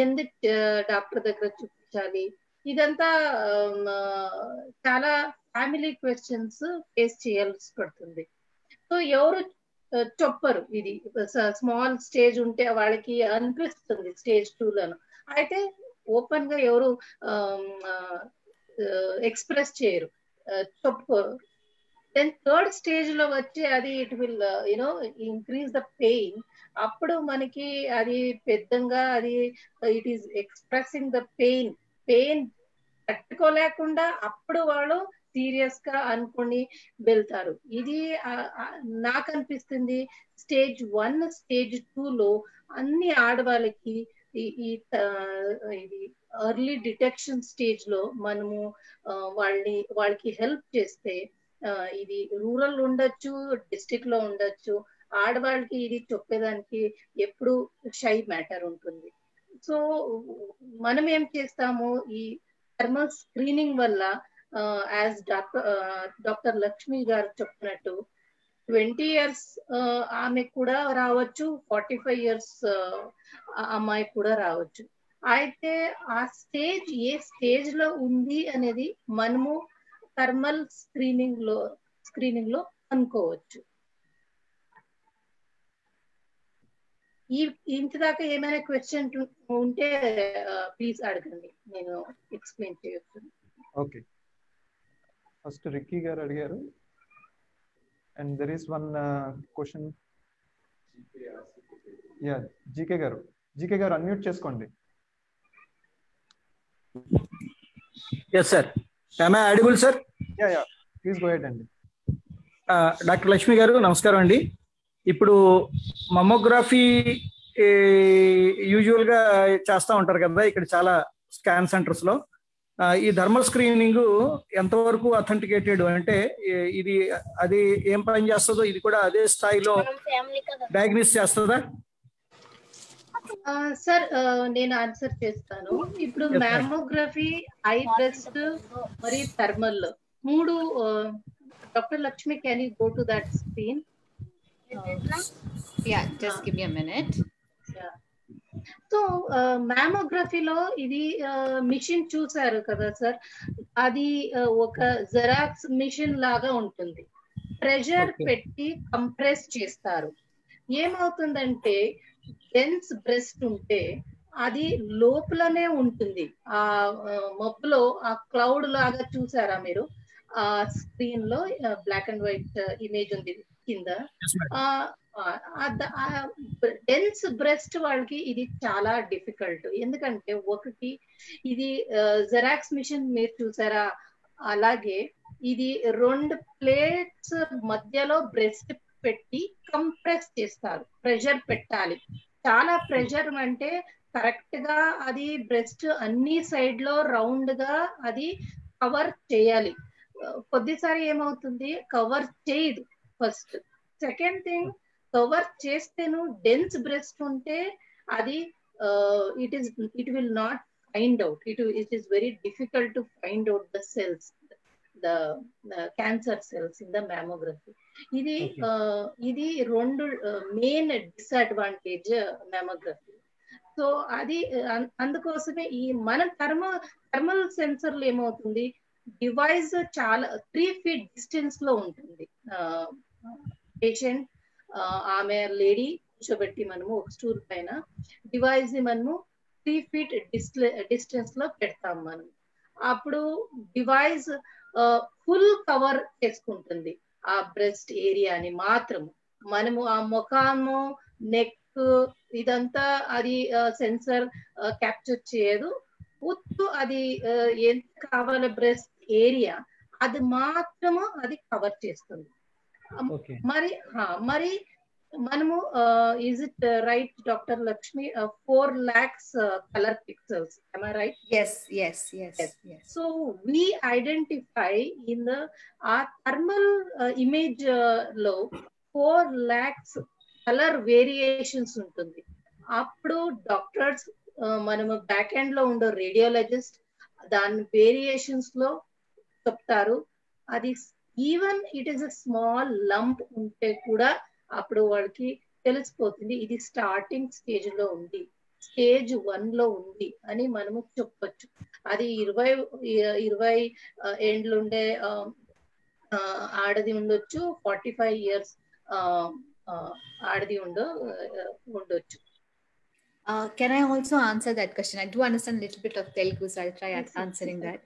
ఎందుకు డాక్టర్ దగ్గర చూపించాలి, ఇదంతా చాలా ఫ్యామిలీ క్వశ్చన్స్ ఫేస్ చేయాల్సి పడుతుంది. సో ఎవరు చెప్పరు. ఇది స్మాల్ స్టేజ్ ఉంటే వాళ్ళకి అనిపిస్తుంది స్టేజ్ 2లను, అయితే ఓపెన్ గా ఎవరు ఎక్స్ప్రెస్ చేయరు, చెప్పుకోరు. దెన్ థర్డ్ స్టేజ్ లో వచ్చి అది it will you know increase the pain. అప్పుడు మనకి అది పెద్దగా అది it is expressing the pain తట్టుకోలేకుండా అప్పుడు వాళ్ళు సీరియస్ గా అనుకుని వెళ్తారు. ఇది నాకు అనిపిస్తుంది స్టేజ్ 1 స్టేజ్ 2లో అన్ని ఆడవాళ్ళకి ఇది ఎర్లీ డిటెక్షన్ స్టేజ్ లో మనము వాళ్ళకి హెల్ప్ చేస్తే, ఇది రూరల్ ఉండొచ్చు, డిస్ట్రిక్ట్ లో ఉండొచ్చు, ఆడవాళ్ళకి ఇది చెప్పేదానికి ఎప్పుడు షై మ్యాటర్ ఉంటుంది. సో మనం ఏం చేస్తాము, ఈ థర్మల్ స్క్రీనింగ్ వల్ల యాజ్ డాక్టర్ లక్ష్మి గారు చెప్పినట్టు 20 years ఆమె కూడా రావచ్చు, 45 years అమ్మాయి కూడా రావచ్చు. అయితే ఆ స్టేజ్ ఏ స్టేజ్ లో ఉంది అనేది మనము థర్మల్ స్క్రీనింగ్ లో అనుకోవచ్చు. ఇంతదాకా ఏమైనా క్వశ్చన్ ఉంటే ప్లీజ్ అడగండి, నేను ఎక్స్ప్లెయిన్ చేయొచ్చు. ఓకే, ఫస్ట్ రిక్కీ గారు అడిగారు, and there is one question. Ya, GK గారు అన్మ్యూట్ చేసుకోండి. Yes sir, am I audible sir? Ya please go ahead అండి. డాక్టర్ లక్ష్మి గారు నమస్కారం అండి. ఇప్పుడు మమ్మోగ్రఫీ యూజువల్ గా చేస్తూ ఉంటారు కదా ఇక్కడ చాలా స్కాన్ సెంటర్స్ లో. ఈ థర్మల్ స్క్రీనింగ్ ఎంతవరకు అథెంటికేటెడ్, అంటే ఇది అది ఏం పని చేస్తుందో ఇది కూడా అదే స్థాయిలో డయాగ్నోస్ చేస్తుందా? సార్ నేను ఆన్సర్ చేస్తాను. ఇప్పుడు మ్యామోగ్రఫీ, ఐ బ్రెస్ట్ మరి థర్మల్ మూడు. Doctor Lakshmi, can you go to that screen? Yeah, just give me a minute. So మ్యామోగ్రఫీలో ఇది మిషన్ చూసారు కదా సార్, అది ఒక జెరాక్స్ మిషన్ లాగా ఉంటుంది. ప్రెషర్ పెట్టి కంప్రెస్ చేస్తారు. ఏమవుతుందంటే డెన్స్ బ్రెస్ట్ ఉంటే అది లోపలనే ఉంటుంది. ఆ మబ్బులో ఆ క్లౌడ్ లాగా చూసారా మీరు? ఆ స్క్రీన్ లో బ్లాక్ అండ్ వైట్ ఇమేజ్ ఉంది కింద. డెన్స్ బ్రెస్ట్ వాళ్ళకి ఇది చాలా డిఫికల్ట్. ఎందుకంటే ఒకటి ఇది జెరాక్స్ మిషన్ మీరు చూసారా, అలాగే ఇది 2 ప్లేట్స్ మధ్యలో బ్రెస్ట్ పెట్టి కంప్రెస్ చేస్తారు. ప్రెషర్ పెట్టాలి, చాలా ప్రెషర్, అంటే కరెక్ట్ గా అది బ్రెస్ట్ అన్ని సైడ్ లో రౌండ్ గా అది కవర్ చేయాలి. కొద్దిసారి ఏమవుతుంది, కవర్ చేయదు ఫస్ట్. సెకండ్ థింగ్, కవర్ చేస్తేను డెన్స్ బ్రెస్ట్ ఉంటే అది it will not find out, it is very difficult to find out the cells, the cancer cells in the mammography. ఇది 2 మెయిన్ డిసడ్వాంటేజ్ mammography. సో అది అందుకోసమే ఈ మన thermal సెన్సర్లు ఏమవుతుంది, device చాలా 3 feet డిస్టెన్స్ లో ఉంటుంది. పేషెంట్ ఆమె లేడీ కూర్చోబెట్టి మనము ఒక స్టూల్ పైన డివైస్ ని మనము 3 feet డిస్టెన్స్ లో పెడతాం మనం. అప్పుడు డివైస్ ఫుల్ కవర్ చేసుకుంటుంది ఆ బ్రెస్ట్ ఏరియాని మాత్రం. మనము ఆ ముఖము, నెక్ ఇదంతా అది సెన్సర్ క్యాప్చర్ చేయదు. అది ఎంత కావాలి బ్రెస్ట్ ఏరియా అది మాత్రము అది కవర్ చేస్తుంది. మరి మనము is it right Dr. Lakshmi, 4 lakhs color pixels, am I right? Yes. So we identify in the thermal image లో 4 lakhs color variations ఉంటుంది. అప్పుడు డాక్టర్స్ మనము బ్యాక్ ఎండ్ లో ఉండే రేడియాలజిస్ట్ దాని వేరియేషన్స్ లో చెప్తారు. అది even it is a small lump ఉంటే కూడా అప్పుడు వాళ్ళకి తెలిసిపోతుంది ఇది స్టార్టింగ్ స్టేజ్ లో ఉంది, స్టేజ్ 1 లో ఉంది అని మనము చెప్పొచ్చు. అది 20 ఏండ్లుండే ఆడది ఉండొచ్చు, 45 years ఆడది ఉండొచ్చు. Can I also answer that question? I do understand a little bit of Telugu, so I'll try answering that.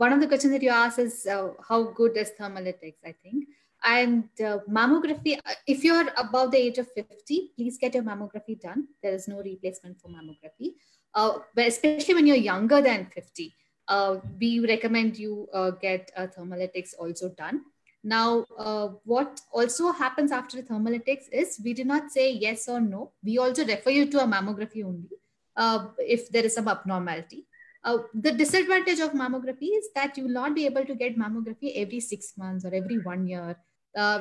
One of the questions that you asked is how good is thermolytics, I think. And mammography, if you're above the age of 50, please get your mammography done. There is no replacement for mammography. But especially when you're younger than 50, we recommend you get thermolytics also done. Now, what also happens after thermolytics is we do not say yes or no. We also refer you to a mammography only if there is some abnormality. The disadvantage of mammography is that you will not be able to get mammography every 6 months or every 1 year.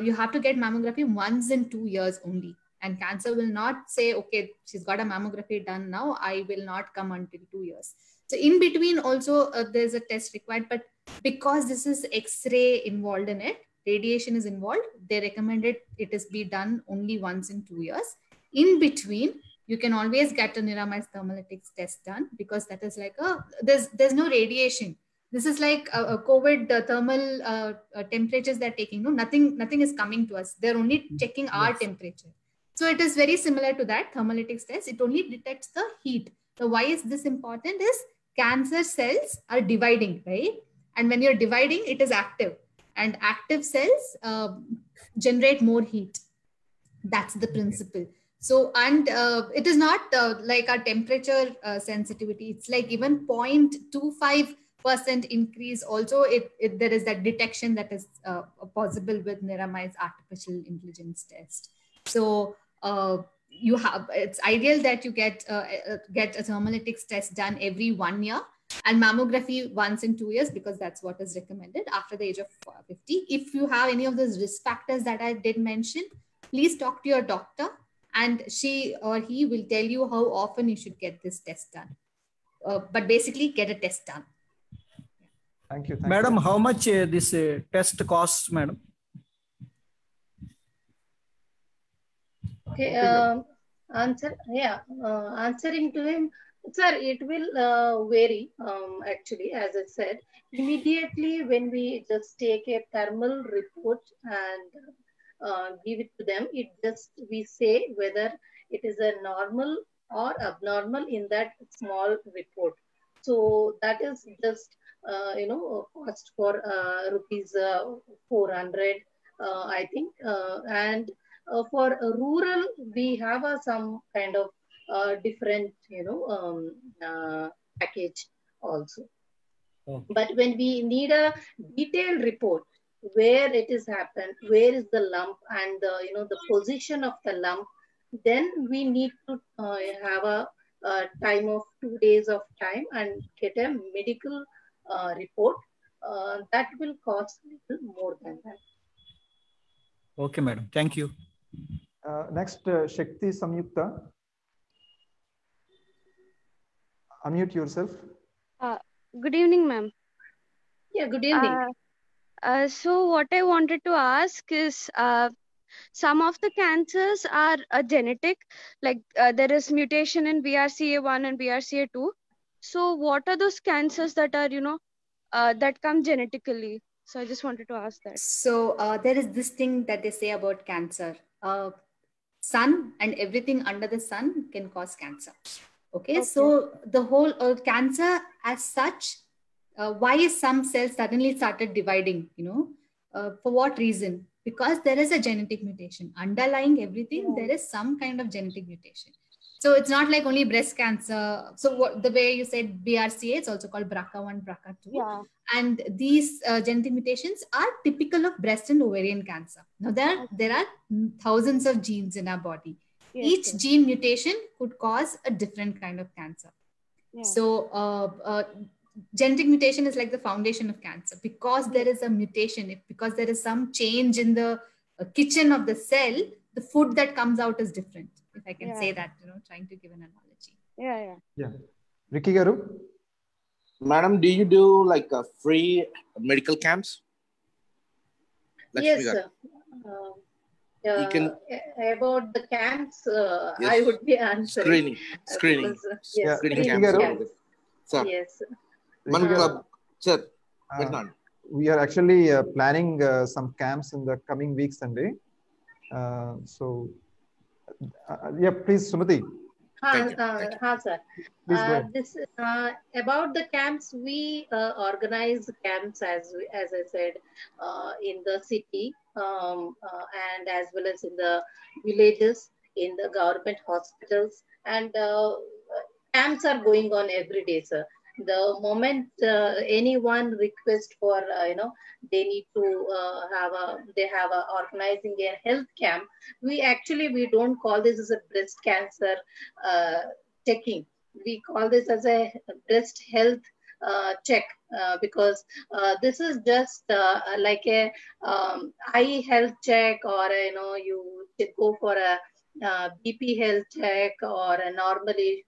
You have to get mammography once in 2 years only. And cancer will not say, okay, she's got a mammography done now, I will not come until 2 years. So in between also there's a test required, but because this is X-ray involved in it, radiation is involved, they recommended it is be done only once in 2 years. In between, you can always get a Niramai's thermolytics test done, because that is like there's no radiation. This is like a COVID thermal temperatures they're taking. No, nothing is coming to us. They're only checking our temperature. So it is very similar to that thermolytics test. It only detects the heat. So why is this important is cancer cells are dividing, right? And when you're dividing, it is active. And active cells generate more heat. That's the principle. So, and it is not like our temperature sensitivity. It's like even 0.25% increase. Also, there is that detection that is possible with Niramai's artificial intelligence test. So, you have, it's ideal that you get a thermolytics test done every 1 year. And mammography once in 2 years, because that's what is recommended after the age of 50. If you have any of those risk factors that I did mention, please talk to your doctor and she or he will tell you how often you should get this test done. But basically get a test done. Thank you. Madam, how much this test costs, madam? Okay, answering to him, sir, it will vary. Actually, as I said, immediately when we just take a thermal report and give it to them, we say whether it is a normal or abnormal in that small report. So that is just cost for rupees 400, I think, and for rural we have some kind of different package also. But when we need a detailed report where it is happened, where is the lump and the position of the lump, then we need to have a time of 2 days of time and get a medical report. That will cost a little more than that. Okay, madam. Thank you. Next, Shakti Samyukta. Unmute yourself. Good evening, ma'am. Yeah, good evening. So what I wanted to ask is, some of the cancers are genetic, like there is mutation in BRCA1 and BRCA2. So what are those cancers that are, that come genetically? So I just wanted to ask that. So there is this thing that they say about cancer. Sun and everything under the sun can cause cancer. Okay. So the whole cancer as such, why is some cells suddenly started dividing, for what reason? Because there is a genetic mutation underlying everything. There is some kind of genetic mutation. So it's not like only breast cancer. So the way you said BRCA, it's also called BRCA1, BRCA2. Yeah. And these genetic mutations are typical of breast and ovarian cancer. Now there are thousands of genes in our body. Yes, each gene mutation could cause a different kind of cancer. Yeah. So genetic mutation is like the foundation of cancer. Because there is a mutation, because there is some change in the kitchen of the cell, the food that comes out is different. If I can say that, trying to give an analogy. Yeah. Ricky Garu. Madam, do you do like free medical camps? Yes, Lakshmi sir. You can About the camps, yes. I would be answering. Screening. Because, yes, Yeah, Screening screening camps. camps. Sir. Yes. One club. Sir. We are actually planning some camps in the coming weeks, Sunday. So, yeah, please, Sumati. Sir. This about the camps, we organize camps as I said in the city and as well as in the villages, in the government hospitals, and camps are going on every day, sir. The moment anyone request for they need to they have a organizing a health camp, we don't call this as a breast cancer checking. We call this as a breast health check because this is just like a eye health check, or you go for a BP health check, or a normally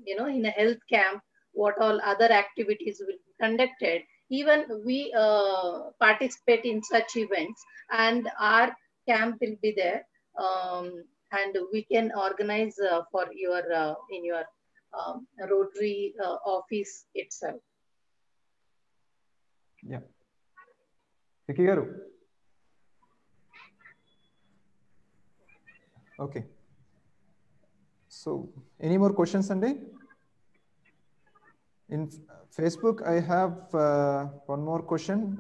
in a health camp, what all other activities will be conducted. Even we participate in such events, and our camp will be there, and we can organize for your in your Rotary office itself. Yeah. Vicky garu. Okay. So, any more questions, Sunday? In Facebook, I have one more question.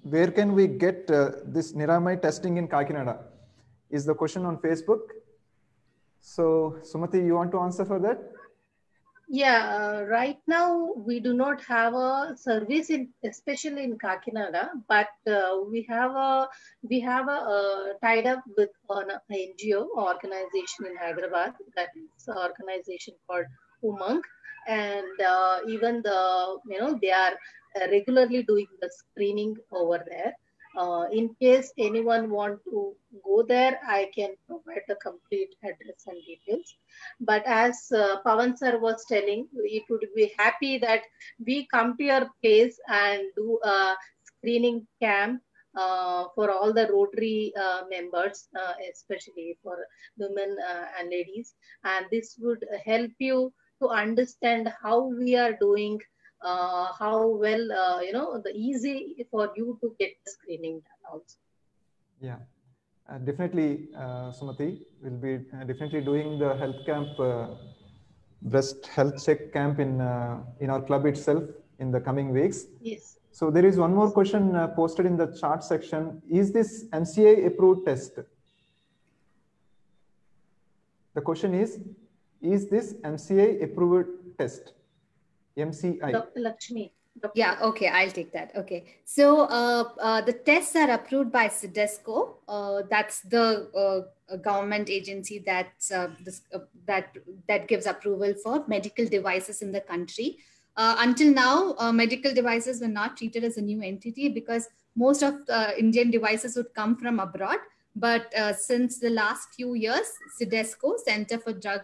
Where can we get this Niramai testing in Kakinada? Is the question on Facebook. So, Sumati, you want to answer for that? Yeah, right now we do not have a service especially in Kakinada, but we have a tied up with an NGO organization in Hyderabad. That is an organization called Umang, and even they are regularly doing the screening over there. In case anyone want to go there, I can provide the complete address and details. But as Pawan sir was telling, it would be happy that we come to your place and do a screening camp for all the Rotary members, especially for women and ladies. And this would help you to understand how we are doing, how well, the easy for you to get the screening done also. Yeah, definitely, Sumati will be definitely doing the health camp, breast health check camp in our club itself in the coming weeks. Yes. So there is one more question posted in the chat section. Is this MCI approved test? The question is this MCI approved test? MCI. Dr. Lakshmi. Yeah, okay, I'll take that. Okay, so the tests are approved by CDSCO. That's the government agency that gives approval for medical devices in the country. Until now, medical devices were not treated as a new entity because most of Indian devices would come from abroad. But since the last few years, CDSCO, Center for Drug,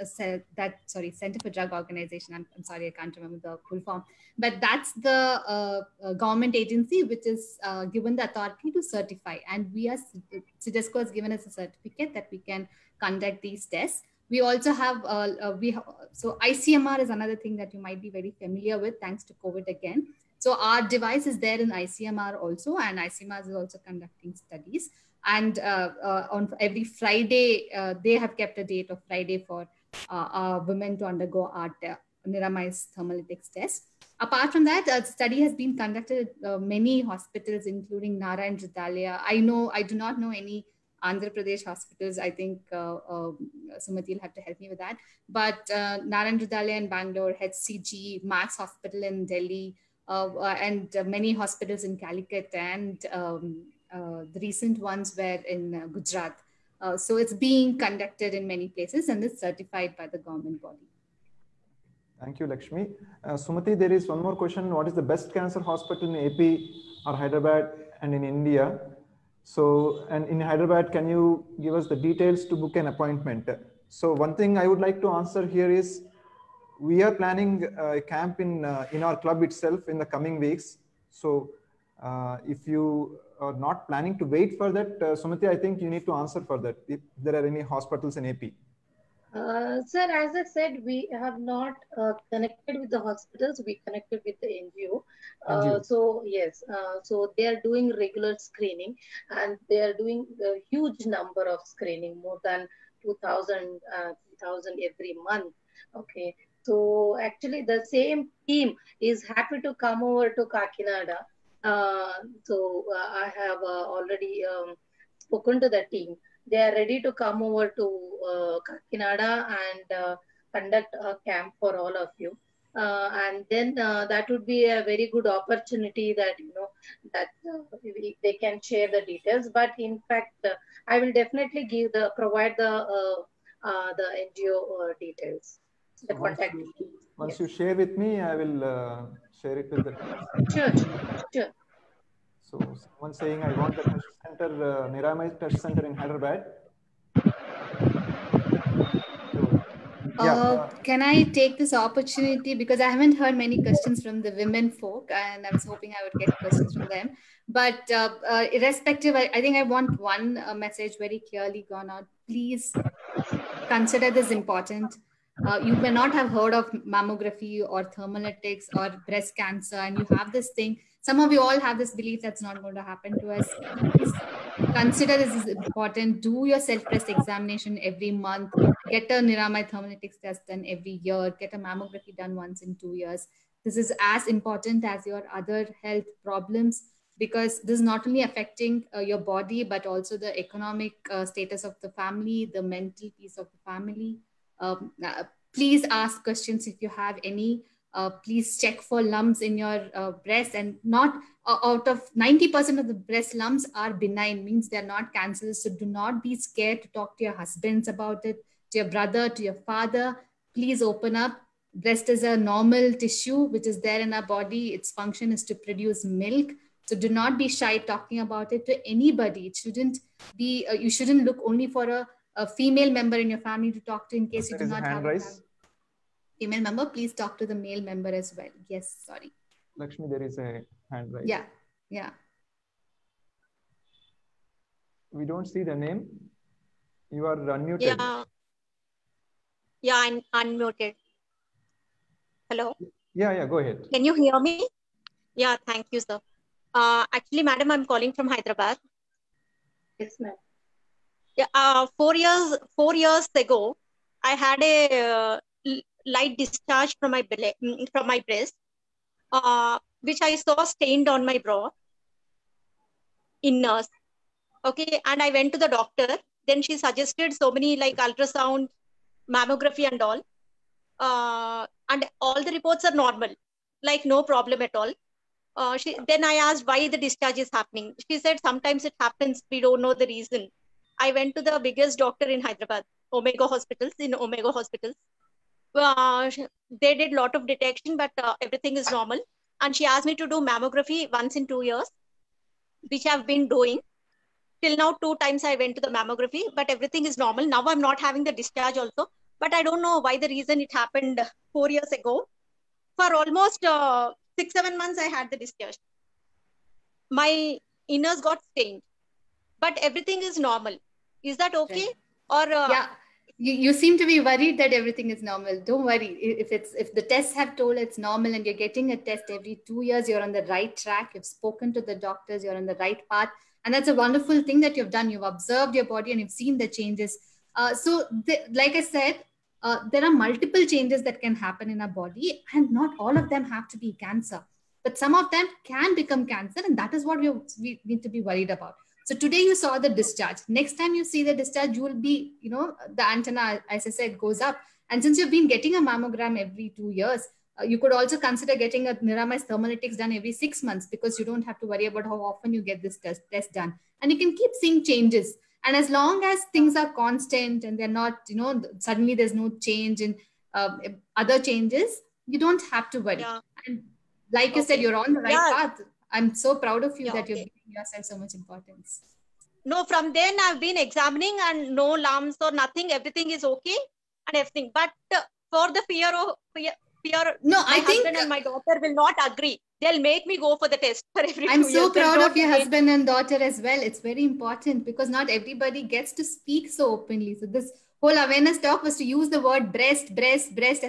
Center for Drug Organization. I'm sorry, I can't remember the full form. But that's the government agency which is given the authority to certify, and CDSCO has given us a certificate that we can conduct these tests. We also have so ICMR is another thing that you might be very familiar with, thanks to COVID again. So our device is there in ICMR also, and ICMR is also conducting studies. And on every Friday, they have kept a date of Friday for women to undergo our Niramai's thermolytics test. Apart from that, a study has been conducted at many hospitals, including Narayan Hrudayalaya. I do not know any Andhra Pradesh hospitals. I think Sumati will have to help me with that. But Narayan Hrudayalaya in Bangalore, HCG, Max Hospital in Delhi, and many hospitals in Calicut, and the recent ones were in Gujarat. So it's being conducted in many places, and it's certified by the government body. Thank you, Lakshmi. Sumati, there is one more question. What is the best cancer hospital in AP or Hyderabad and in India? So, and in Hyderabad, can you give us the details to book an appointment? So one thing I would like to answer here is, we are planning a camp in our club itself in the coming weeks. So if you are not planning to wait for that, Sumati, I think you need to answer for that. If there are any hospitals in AP. Sir, as I said, we have not connected with the hospitals. We connected with the NGO. NGO. So yes, so they are doing regular screening, and they are doing a huge number of screening, more than 2,000, 3,000 every month. Okay. So actually, the same team is happy to come over to Kakinada. I have already spoken to the team. They are ready to come over to Kakinada and conduct a camp for all of you. And then that would be a very good opportunity that, they can share the details. But in fact, I will definitely provide the NGO details, the contact. Once you share with me, I will share it with the team. Sure. So someone saying, I want the test center, Niramai test center in Hyderabad. So, can I take this opportunity, because I haven't heard many questions from the women folk, and I was hoping I would get questions from them. But irrespective, I think I want one message very clearly gone out. Please consider this important. You may not have heard of mammography or thermolytics or breast cancer, and you have this thing. Some of you all have this belief that's not going to happen to us. Please consider this is important. Do your self-breast examination every month. Get a Niramai thermolytics test done every year. Get a mammography done once in 2 years. This is as important as your other health problems, because this is not only affecting your body, but also the economic status of the family, the mental peace of the family. Please ask questions if you have any. Please check for lumps in your breast, and not out of 90% of the breast lumps are benign, means they're not cancerous. So do not be scared to talk to your husbands about it, to your brother, to your father. Please open up. Breast is a normal tissue which is there in our body. Its function is to produce milk. So do not be shy talking about it to anybody. It shouldn't be, you shouldn't look only for a female member in your family to talk to in case you do not have a female member. Please talk to the male member as well. Yes, sorry. Lakshmi, there is a hand raised. Yeah. We don't see the name. You are unmuted. Yeah, I'm unmuted. Hello? Yeah, go ahead. Can you hear me? Yeah, thank you, sir. Actually, madam, I'm calling from Hyderabad. Yes, ma'am. Yeah, 4 years ago, I had a light discharge from my breast, which I saw stained on my bra in nurse. Okay, and I went to the doctor. Then she suggested so many like ultrasound, mammography and all. And all the reports are normal, like no problem at all. Then I asked why the discharge is happening. She said sometimes it happens, we don't know the reason. I went to the biggest doctor in Hyderabad, Omega Hospitals. They did a lot of detection, but everything is normal. And she asked me to do mammography once in 2 years, which I've been doing. Till now, 2 times I went to the mammography, but everything is normal. Now I'm not having the discharge also, but I don't know why the reason it happened 4 years ago. For almost 6-7 months, I had the discharge. My inners got stained, but everything is normal. Is that okay? Or yeah, you seem to be worried that everything is normal. Don't worry. If the tests have told it's normal and you're getting a test every 2 years, you're on the right track. You've spoken to the doctors. You're on the right path, and that's a wonderful thing that you've done. You've observed your body and you've seen the changes. Like I said, there are multiple changes that can happen in our body, and not all of them have to be cancer, but some of them can become cancer, and that is what we need to be worried about. So today you saw the discharge. Next time you see the discharge, you will be, the antenna, as I said, goes up. And since you've been getting a mammogram every 2 years, you could also consider getting a Niramai thermolytics done every 6 months, because you don't have to worry about how often you get this test done. And you can keep seeing changes. And as long as things are constant and they're not, suddenly there's no change in other changes, you don't have to worry. Yeah. And like you said, you're on the right path. I'm so proud of you that you're giving yourself so much importance. No, from then I've been examining and no lumps or nothing. Everything is okay and everything. But for the fear. No, my husband and my daughter will not agree. They'll make me go for the test for every 2 years. I'm so proud of your husband and daughter as well. It's very important because not everybody gets to speak so openly. So this whole awareness talk was to use the word breast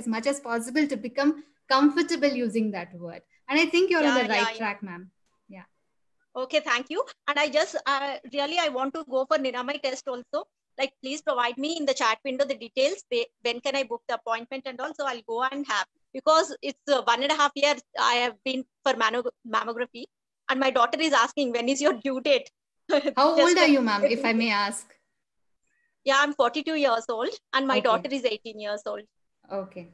as much as possible to become comfortable using that word. And I think you're on the right track, ma'am. Yeah. Okay, thank you. And I just really, I want to go for Niramai test also. Like, please provide me in the chat window the details. When can I book the appointment? And also I'll go and have, because it's 1.5 years I have been for mammography. And my daughter is asking, when is your due date? How old are you, ma'am, if I may ask? Yeah, I'm 42 years old and my daughter is 18 years old. Okay.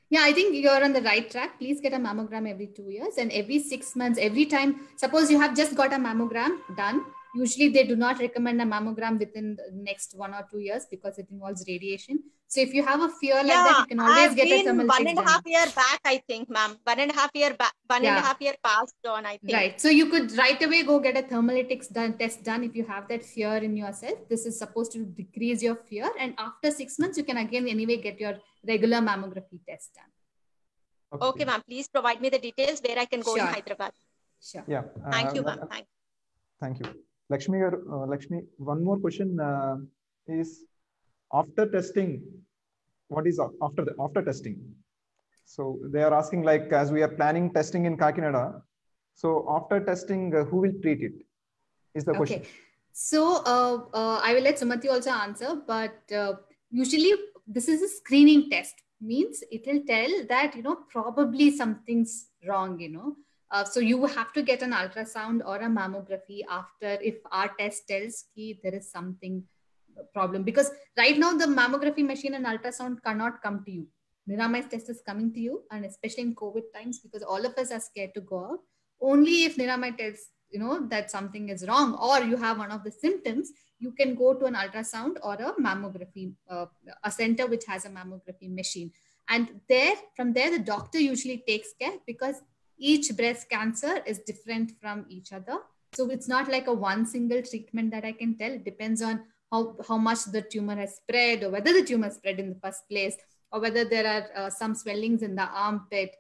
Yeah, I think you're on the right track. Please get a mammogram every 2 years and every 6 months, every time. Suppose you have just got a mammogram done. Usually they do not recommend a mammogram within the next 1 or 2 years because it involves radiation. So if you have a fear like that, you can always get a thermal test done. 1.5 years back, I think, ma'am. 1.5 years back, 1.5 years passed on, I think. Right. So you could right away go get a thermolytics test done if you have that fear in yourself. This is supposed to decrease your fear. And after 6 months, you can again anyway get your regular mammography test done. Okay, ma'am. Please provide me the details where I can go in Hyderabad. Sure. Yeah. Thank you, ma'am. Thank you. Lakshmi, one more question is after testing, what is after testing? So they are asking, like, as we are planning testing in Kakinada, so after testing, who will treat it? Is the question. So I will let Sumati also answer, but usually this is a screening test. Means it will tell that, probably something's wrong, so you have to get an ultrasound or a mammography after if our test tells that there is something problem. Because right now the mammography machine and ultrasound cannot come to you. Niramai's test is coming to you, and especially in COVID times, because all of us are scared to go out. Only if Niramai tells, that something is wrong or you have one of the symptoms, you can go to an ultrasound or a mammography, a center which has a mammography machine. And from there, the doctor usually takes care because each breast cancer is different from each other. So it's not like a one single treatment that I can tell. It depends on how much the tumor has spread, or whether the tumor spread in the first place, or whether there are some swellings in the armpit.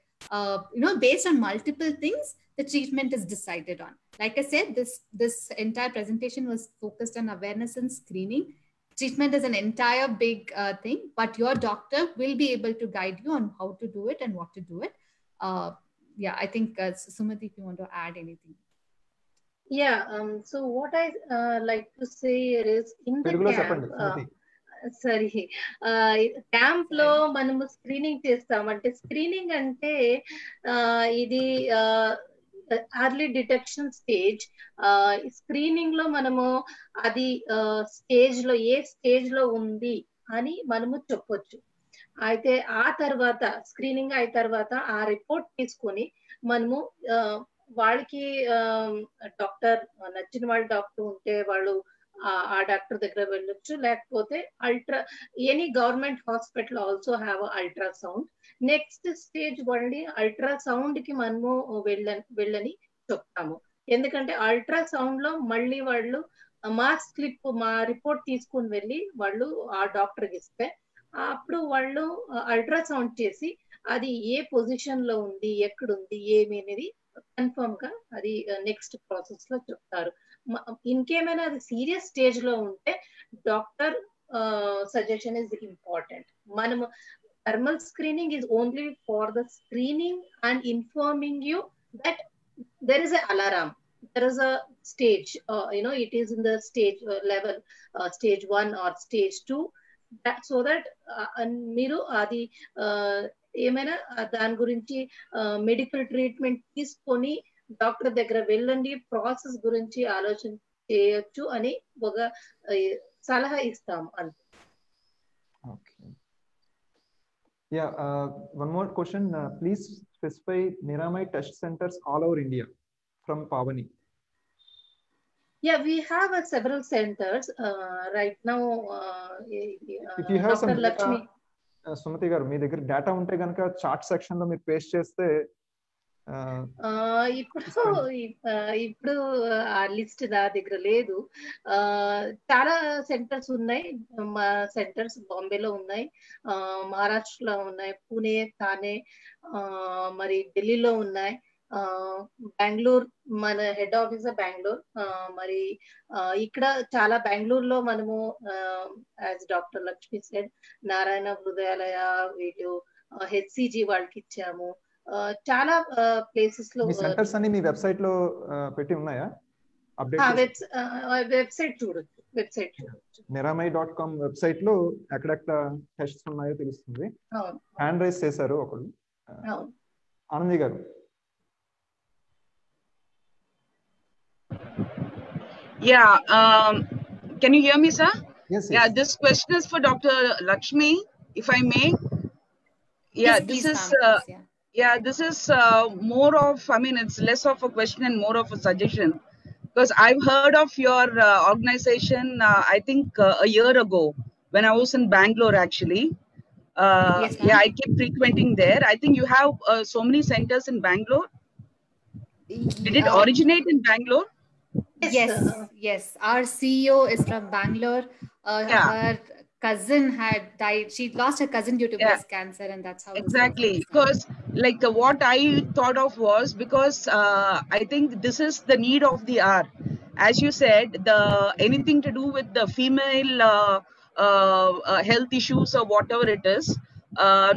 Based on multiple things, the treatment is decided on. Like I said, this entire presentation was focused on awareness and screening. Treatment is an entire big thing, but your doctor will be able to guide you on how to do it and what to do it. I think Sumati, if you want to add anything. Yeah, so what I like to say is in the camp, camp లో మనము screening చేస్తాం. అంటే screening అంటే ఇది early detection stage. Screening లో మనము అది stage లో ఏ స్టేజ్ లో ఉంది అని మనము చెప్పొచ్చు. అయితే ఆ తర్వాత స్క్రీనింగ్ అయిన తర్వాత ఆ రిపోర్ట్ తీసుకొని మనము వాళ్ళకి డాక్టర్ నచ్చిన వాళ్ళ డాక్టర్ ఉంటే వాళ్ళు ఆ డాక్టర్ దగ్గర వెళ్ళొచ్చు. లేకపోతే any government hospital also have ultrasound. Next stage వాళ్ళని అల్ట్రాసౌండ్ కి మనము వెళ్ళని చెప్తాము. ఎందుకంటే అల్ట్రాసౌండ్ లో మళ్ళీ వాళ్ళు మా రిపోర్ట్ తీసుకుని వెళ్ళి వాళ్ళు ఆ డాక్టర్కి ఇస్తే అప్పుడు వాళ్ళు అల్ట్రాసౌండ్ చేసి అది ఏ పొజిషన్ లో ఉంది, ఎక్కడుంది, ఏమి అనేది కన్ఫర్మ్ గా అది నెక్స్ట్ ప్రాసెస్ లో చెప్తారు. ఇంకేమైనా అది సీరియస్ స్టేజ్ లో ఉంటే డాక్టర్ సజెషన్ ఇస్ ఇంపార్టెంట్. మనము thermal screening is only for the screening and informing you that there is a alarm, there is a stage, it is in the stage level, stage 1 or stage 2, so that మీరు అది ఏమైనా దాని గురించి medical treatment తీసుకొని doctor దగ్గర వెళ్ళండి, process గురించి ఆలోచన చేయొచ్చు అని ఒక సలహా ఇస్తాము అంతే. One more question. Please specify Niramai test centers all over India from Pavani. Yeah, we have several centers right now. If you have Dr. some Lakshmi. Sumati garu, మీ దగ్గర డేటా ఉంటే గనక చార్ట్ సెక్షన్ లో మీరు paste చేస్తే ఇప్పుడు ఆ list నా దగ్గర లేదు. చాలా సెంటర్స్ ఉన్నాయి. మా సెంటర్స్ బాంబేలో ఉన్నాయి, మహారాష్ట్రలో ఉన్నాయి, పూణే, థానే, మరి ఢిల్లీలో ఉన్నాయి, బెంగళూరు, మన హెడ్ ఆఫీస్ బెంగళూరు. మరి ఇక్కడ చాలా బెంగళూరులో మనము as doctor Lakshmi said Narayana Hrudayalaya వీళ్ళు హెచ్సిజి వాళ్ళకి ఇచ్చాము. చాలా ప్లేసెస్ లో సెంటర్స్ అన్ని మీ వెబ్సైట్ లో పెట్టి ఉన్నాయా? వెబ్సైట్ చూడొచ్చు, niramai.com వెబ్సైట్ లో ఎక్కడెక్కడ టెస్ట్స్ ఉన్నాయో తెలుస్తుంది. హ్యాండ్ రైజ్ చేశారు ఒకళ్ళు. ఆనంది గారు. Yeah, can you hear me, sir? Yes. Yeah, this question is for Dr. Lakshmi, if I may. Yeah, yes, this is this is more of, I mean, it's less of a question and more of a suggestion, because I've heard of your organization, I think a year ago when I was in Bangalore, actually. Yes, yeah, I kept frequenting there. I think you have so many centers in Bangalore. Did it originate in Bangalore? Yes. Our CEO is from Bangalore. Her cousin had died. She lost her cousin due to breast cancer, and that's how. Exactly, because like what I thought of was, because I think this is the need of the hour. As you said, anything to do with the female health issues or whatever it is,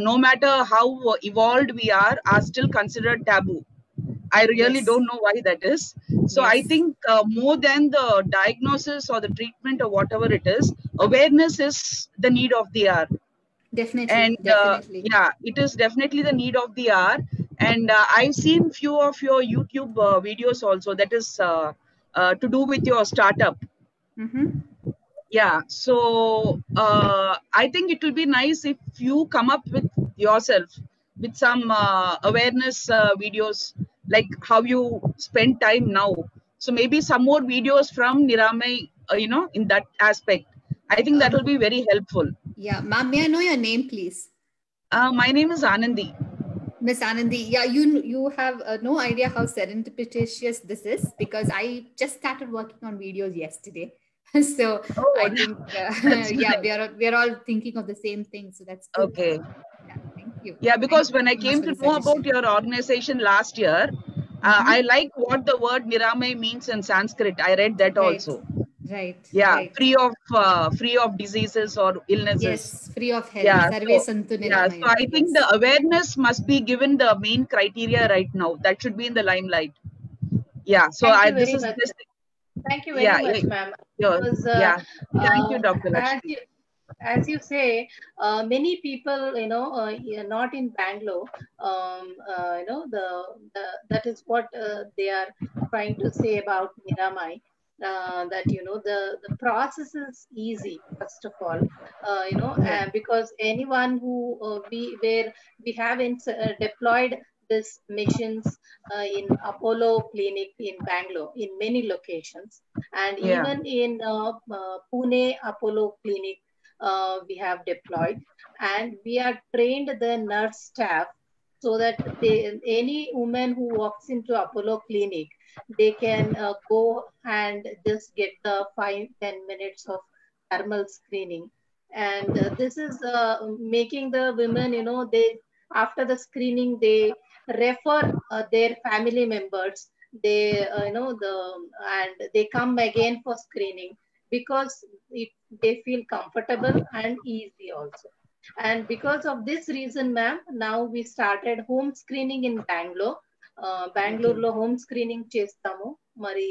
no matter how evolved we are still considered taboo. I really don't know why that is. So I think more than the diagnosis or the treatment or whatever it is, awareness is the need of the hour. Definitely. And definitely. Yeah, it is definitely the need of the hour. And I've seen few of your YouTube videos also, that is to do with your startup. Yeah, so I think it will be nice if you come up with yourself with some awareness videos, like how you spend time now. So maybe some more videos from Niramai, in that aspect. I think that will be very helpful. Yeah, ma'am, may I know your name, please? My name is Anandi. Miss Anandi, yeah, you have no idea how serendipitous this is, because I just started working on videos yesterday. So I think we are all thinking of the same thing. So that's good. Okay. Yeah, thank you. Yeah, because when I came to know about your organization last year, I like what the word Niramai means in Sanskrit. I read that also. Right. Yeah, right. free of diseases or illnesses. Yes, free of health. Yeah, Sarve santu niramaya. So I think the awareness must be given the main criteria right now. That should be in the limelight. Yeah. So Thank you very much, ma'am. Because, thank you, Dr. Lakshmi. As you say, many people, not in Bangalore, that is what they are trying to say about Niramai. That the process is easy, first of all, because anyone who where we have deployed these missions in Apollo Clinic in Bangalore, in many locations, and even in Pune Apollo Clinic we have deployed, and we are trained the nurse staff so that any woman who walks into Apollo Clinic, they can go and just get the 5-10 minutes of thermal screening. And this is making the women, they after the screening, they refer their family members. They and they come again for screening, because they feel comfortable and easy also. And because of this reason, ma'am, now we started home screening in Bangalore. బెంగళూరులో home screening చేస్తాము, మరి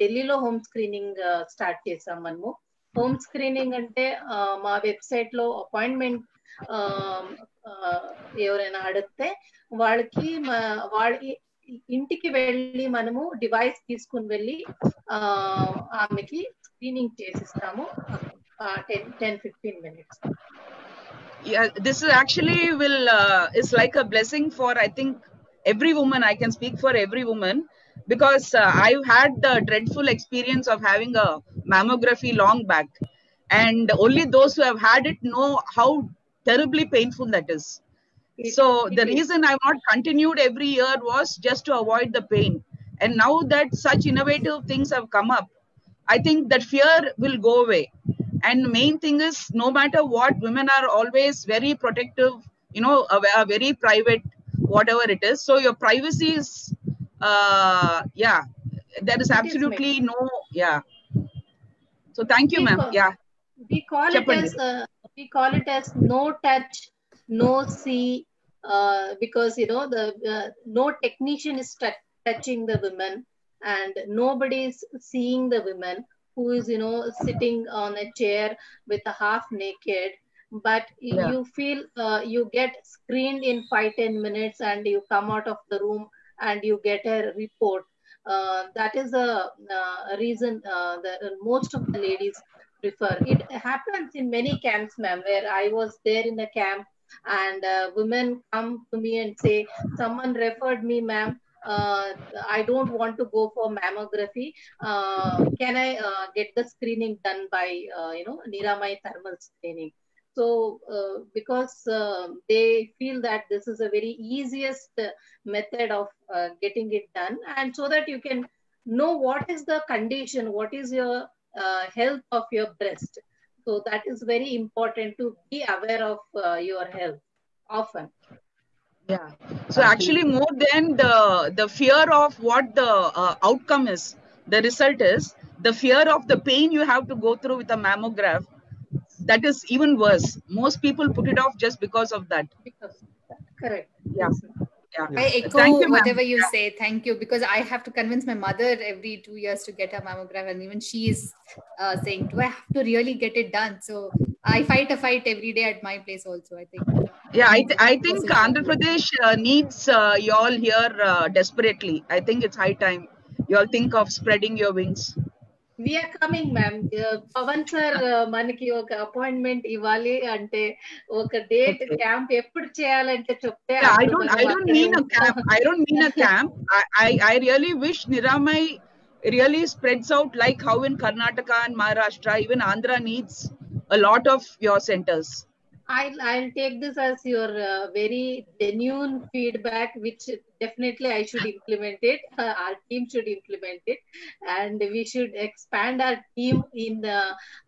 ఢిల్లీలో home screening start చేసాం మనము. Home screening అంటే మా website లో appointment ఎవరైనా అడిగితే వాళ్ళకి ఇంటికి వెళ్ళి మనము డివైస్ తీసుకుని వెళ్ళి ఆమెకి screening చేసిస్తాము 10-15 minutes. Yeah, this is actually is like a blessing for, I think, every woman. I can speak for every woman, because I've had the dreadful experience of having a mammography long back, and only those who have had it know how terribly painful that is. So the reason I've not continued every year was just to avoid the pain. And now that such innovative things have come up, I think that fear will go away. And the main thing is, no matter what, women are always very protective, are very private, whatever it is. So your privacy is, there is absolutely no, So thank you, ma'am. We call it as no touch, no see, because the no technician is touching the women, and nobody is seeing the women who is sitting on a chair with a half naked. But you feel you get screened in 5-10 minutes, and you come out of the room and you get a report. That is the reason that most of the ladies prefer. It happens in many camps, ma'am, where I was there in the camp, and women come to me and say, someone referred me, ma'am. I don't want to go for mammography. Can I get the screening done by Niramai thermal screening? So because they feel that this is a very easiest method of getting it done, and so that you can know what is the condition, what is your health of your breast. So that is very important to be aware of your health often. So actually, more than the fear of what the outcome is, the result is, the fear of the pain you have to go through with a mammograph, that is even worse. Most people put it off just because of that. Correct. I echo whatever you say. Thank you, because I have to convince my mother every 2 years to get a mammogram, and even she is saying, "Do I have to really get it done?" So I fight a fight every day at my place also, I think. I think Andhra Pradesh needs you all here desperately. I think it's high time you all think of spreading your wings. We are coming, ma'am. Pavan sir, manaki oka appointment ivali ante oka date camp eppudu cheyalante chepte. I don't mean a camp. I don't mean a camp. I really wish Niramai really spreads out like how in Karnataka and Maharashtra, even Andhra needs a lot of your centers. I'll take this as your very genuine feedback, which definitely I should implement it. Our team should implement it, and we should expand our team in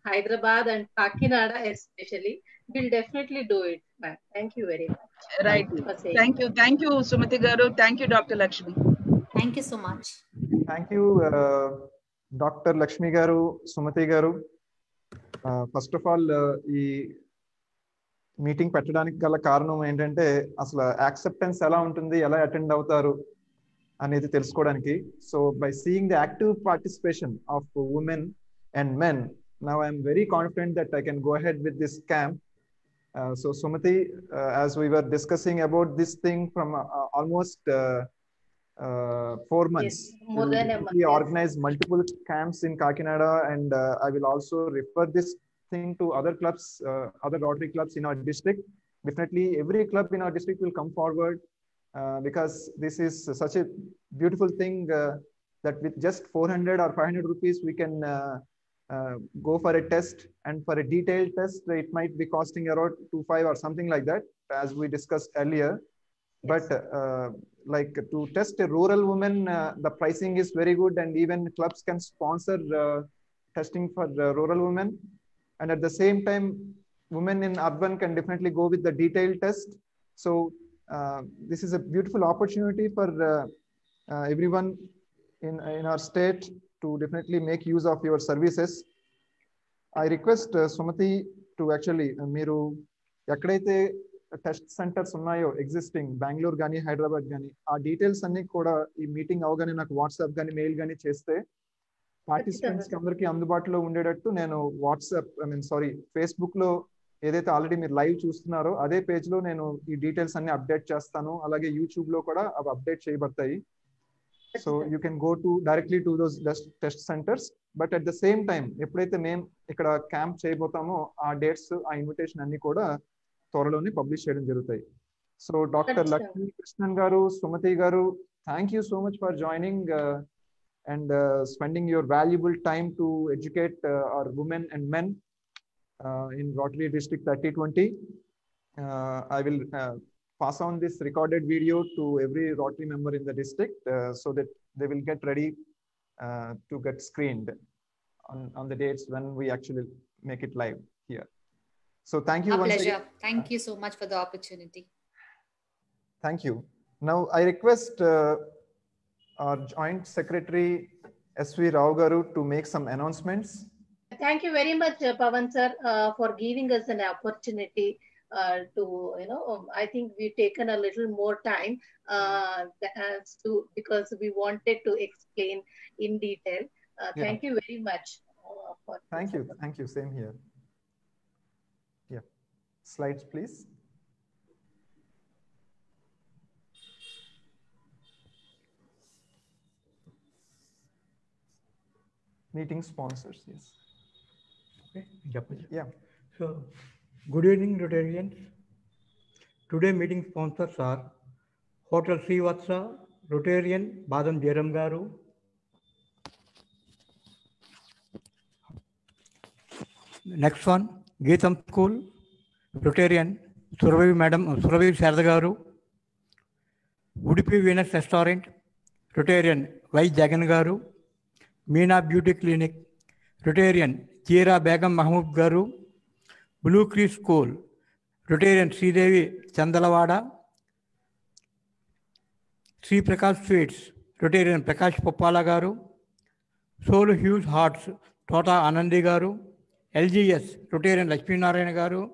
Hyderabad and Kakinada especially. We'll definitely do it, ma'am. Thank you very much. Right. Thank you, Sumati Garu. Thank you, Dr. Lakshmi. Thank you so much. Thank you, Dr. Lakshmi Garu, Sumati Garu. First of all, meeting పెట్టడానికి గల కారణం ఏంటంటే అసలు acceptance ఎలా ఉంటుంది, ఎలా attend అవుతారు అనేది తెలుసుకోవడానికి. So by seeing the active participation of women and men, now I'm very confident that I can go ahead with this camp. So Sumati, as we were discussing about this thing from almost 4 months, yes, more than a month. We organize multiple camps in Kakinada, and I will also refer this thing to other clubs, other Rotary clubs in our district. Definitely every club in our district will come forward, because this is such a beautiful thing that with just 400 or 500 rupees we can go for a test, and for a detailed test it might be costing around 2,500 or something like that, as we discussed earlier. Yes. But like to test a rural woman, the pricing is very good, and even clubs can sponsor testing for rural women. And at the same time, women in urban can definitely go with the detailed test. So this is a beautiful opportunity for everyone in our state to definitely make use of your services. I request Sumati to actually, మీరు ఎక్కడైతే test centres ఉన్నాయో existing Bengaluru కానీ హైదరాబాద్ కానీ, ఆ details అన్ని కూడా ఈ meeting అవగానే నాకు వాట్సాప్ కానీ మెయిల్ కానీ చేస్తే పార్టిసిపెంట్స్ కి అందరికీ అందుబాటులో ఉండేటట్టు నేను ఫేస్బుక్ లో ఏదైతే ఆల్రెడీ మీరు లైవ్ చూస్తున్నారో అదే పేజ్ లో నేను ఈ డీటెయిల్స్ అన్ని అప్డేట్ చేస్తాను. అలాగే యూట్యూబ్ లో కూడా అవి అప్డేట్ చేయబడతాయి. So you can go to directly to those test centres. But at the same time ఎప్పుడైతే మేము ఇక్కడ క్యాంప్ చేయబోతామో ఆ డేట్స్, ఆ ఇన్విటేషన్ అన్ని కూడా త్వరలోనే పబ్లిష్ చేయడం జరుగుతాయి. సో డాక్టర్ లక్ష్మీ కృష్ణన్ గారు, సుమతి గారు, thank you so much for joining and spending your valuable time to educate our women and men in Rotary District 3020. I will pass on this recorded video to every Rotary member in the district so that they will get ready to get screened on the dates when we actually make it live here. So thank you. Our pleasure. Thank you so much for the opportunity. Thank you. Now I request our Joint Secretary S.V. Rao Garu to make some announcements. Thank you very much, Pavan sir, for giving us an opportunity to, I think we've taken a little more time because we wanted to explain in detail. Thank you very much. Thank you. Thank you. Same here. Yeah. Slides, please. Meeting sponsors, yes. Okay. Yeah. So, good evening, Rotarians. Today meeting sponsors are Hotel Srivatsa, Rotarian Badam Jairam Garu, next one, Geetam School, Rotarian Surabhi Madam, Surabhi Sharda Garu, Udupi Venus Restaurant, Rotarian Y Jagan Garu, Meena Beauty Clinic, Rotarian Chira Begum Mahmood Garu, Blue Creek School, Rotarian Sridevi Chandalavada, Sri Prakash Sweets, Rotarian Prakash Popala Garu, Soul Hughes Hearts, Tota Anandi Garu, LGS, Rotarian Lakshmi Narayana Garu,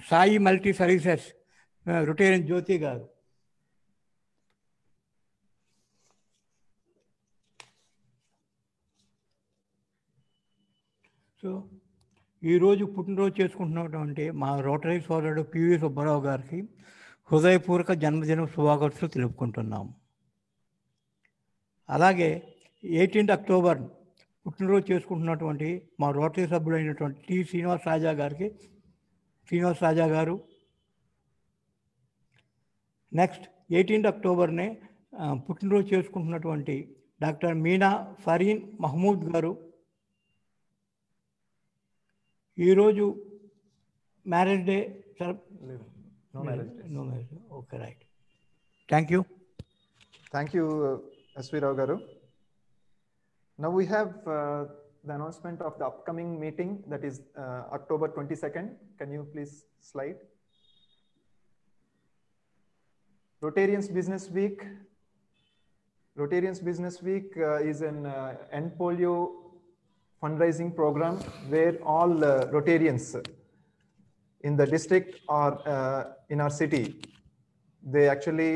Sai Multi Services, Rotarian Jyoti Garu. So ఈరోజు పుట్టినరోజు చేసుకుంటున్నటువంటి మా rotary సోదరుడు PV Subbarao గారికి హృదయపూర్వక జన్మదిన శుభాకాంక్షలు తెలుపుకుంటున్నాము. అలాగే 18 October పుట్టినరోజు చేసుకుంటున్నటువంటి మా రోటరీ సభ్యుడైనటువంటి టి శ్రీనివాస్ రాజా గారు. నెక్స్ట్ 18 అక్టోబర్నే పుట్టినరోజు చేసుకుంటున్నటువంటి డాక్టర్ మీనా ఫరీన్ మహమూద్ గారు. ఈరోజు marriage day No marriage day. No marriage day. Okay, right. Thank you. Thank you, S.V. Rao Garu. Now we have the announcement of the upcoming meeting, that is October 22nd. Can you please slide? Rotarians Business Week. Rotarians Business Week is an end polio fundraising program where all Rotarians in the district or in our city, they actually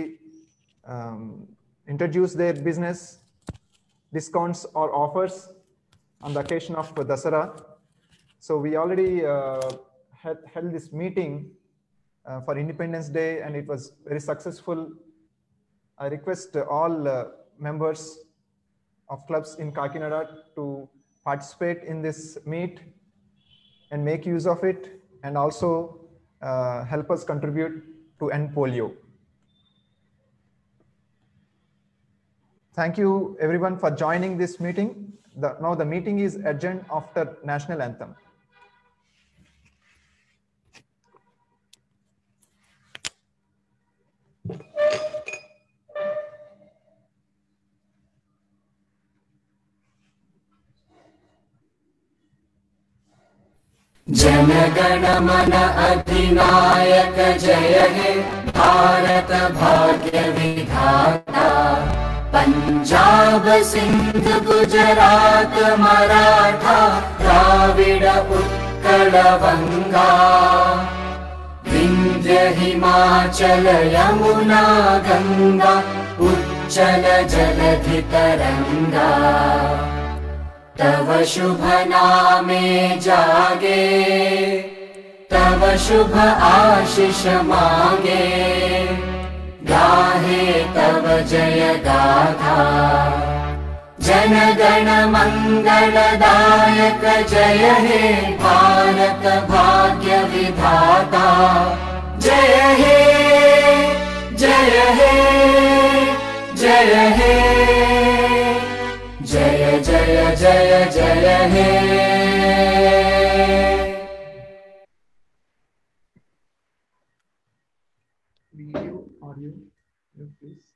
introduce their business discounts or offers on the occasion of Dasara. So we already held this meeting for Independence Day and it was very successful. I request all members of clubs in Kakinada to participate in this meet and make use of it, and also help us contribute to end polio. Thank you everyone for joining this meeting. Now the meeting is adjourned after national anthem. जनगण मन अधिनायक जय हे भारत भाग्य विधाता, पंजाब सिंध गुजरात मराठा द्राविड उत्कल बंगा, विंध्य हिमाचल यमुना गंगा उच्चल जलधि तरंगा, तव शुभ नामे जागे, तव शुभ आशीष मांगे, गाहे तव जय गाथा, जन गण मंगलदायक जय हे भारत भाग्य विधाता, जय हे जय हे जय हे जय जय जय जय हे। you, audio, please.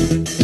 Jai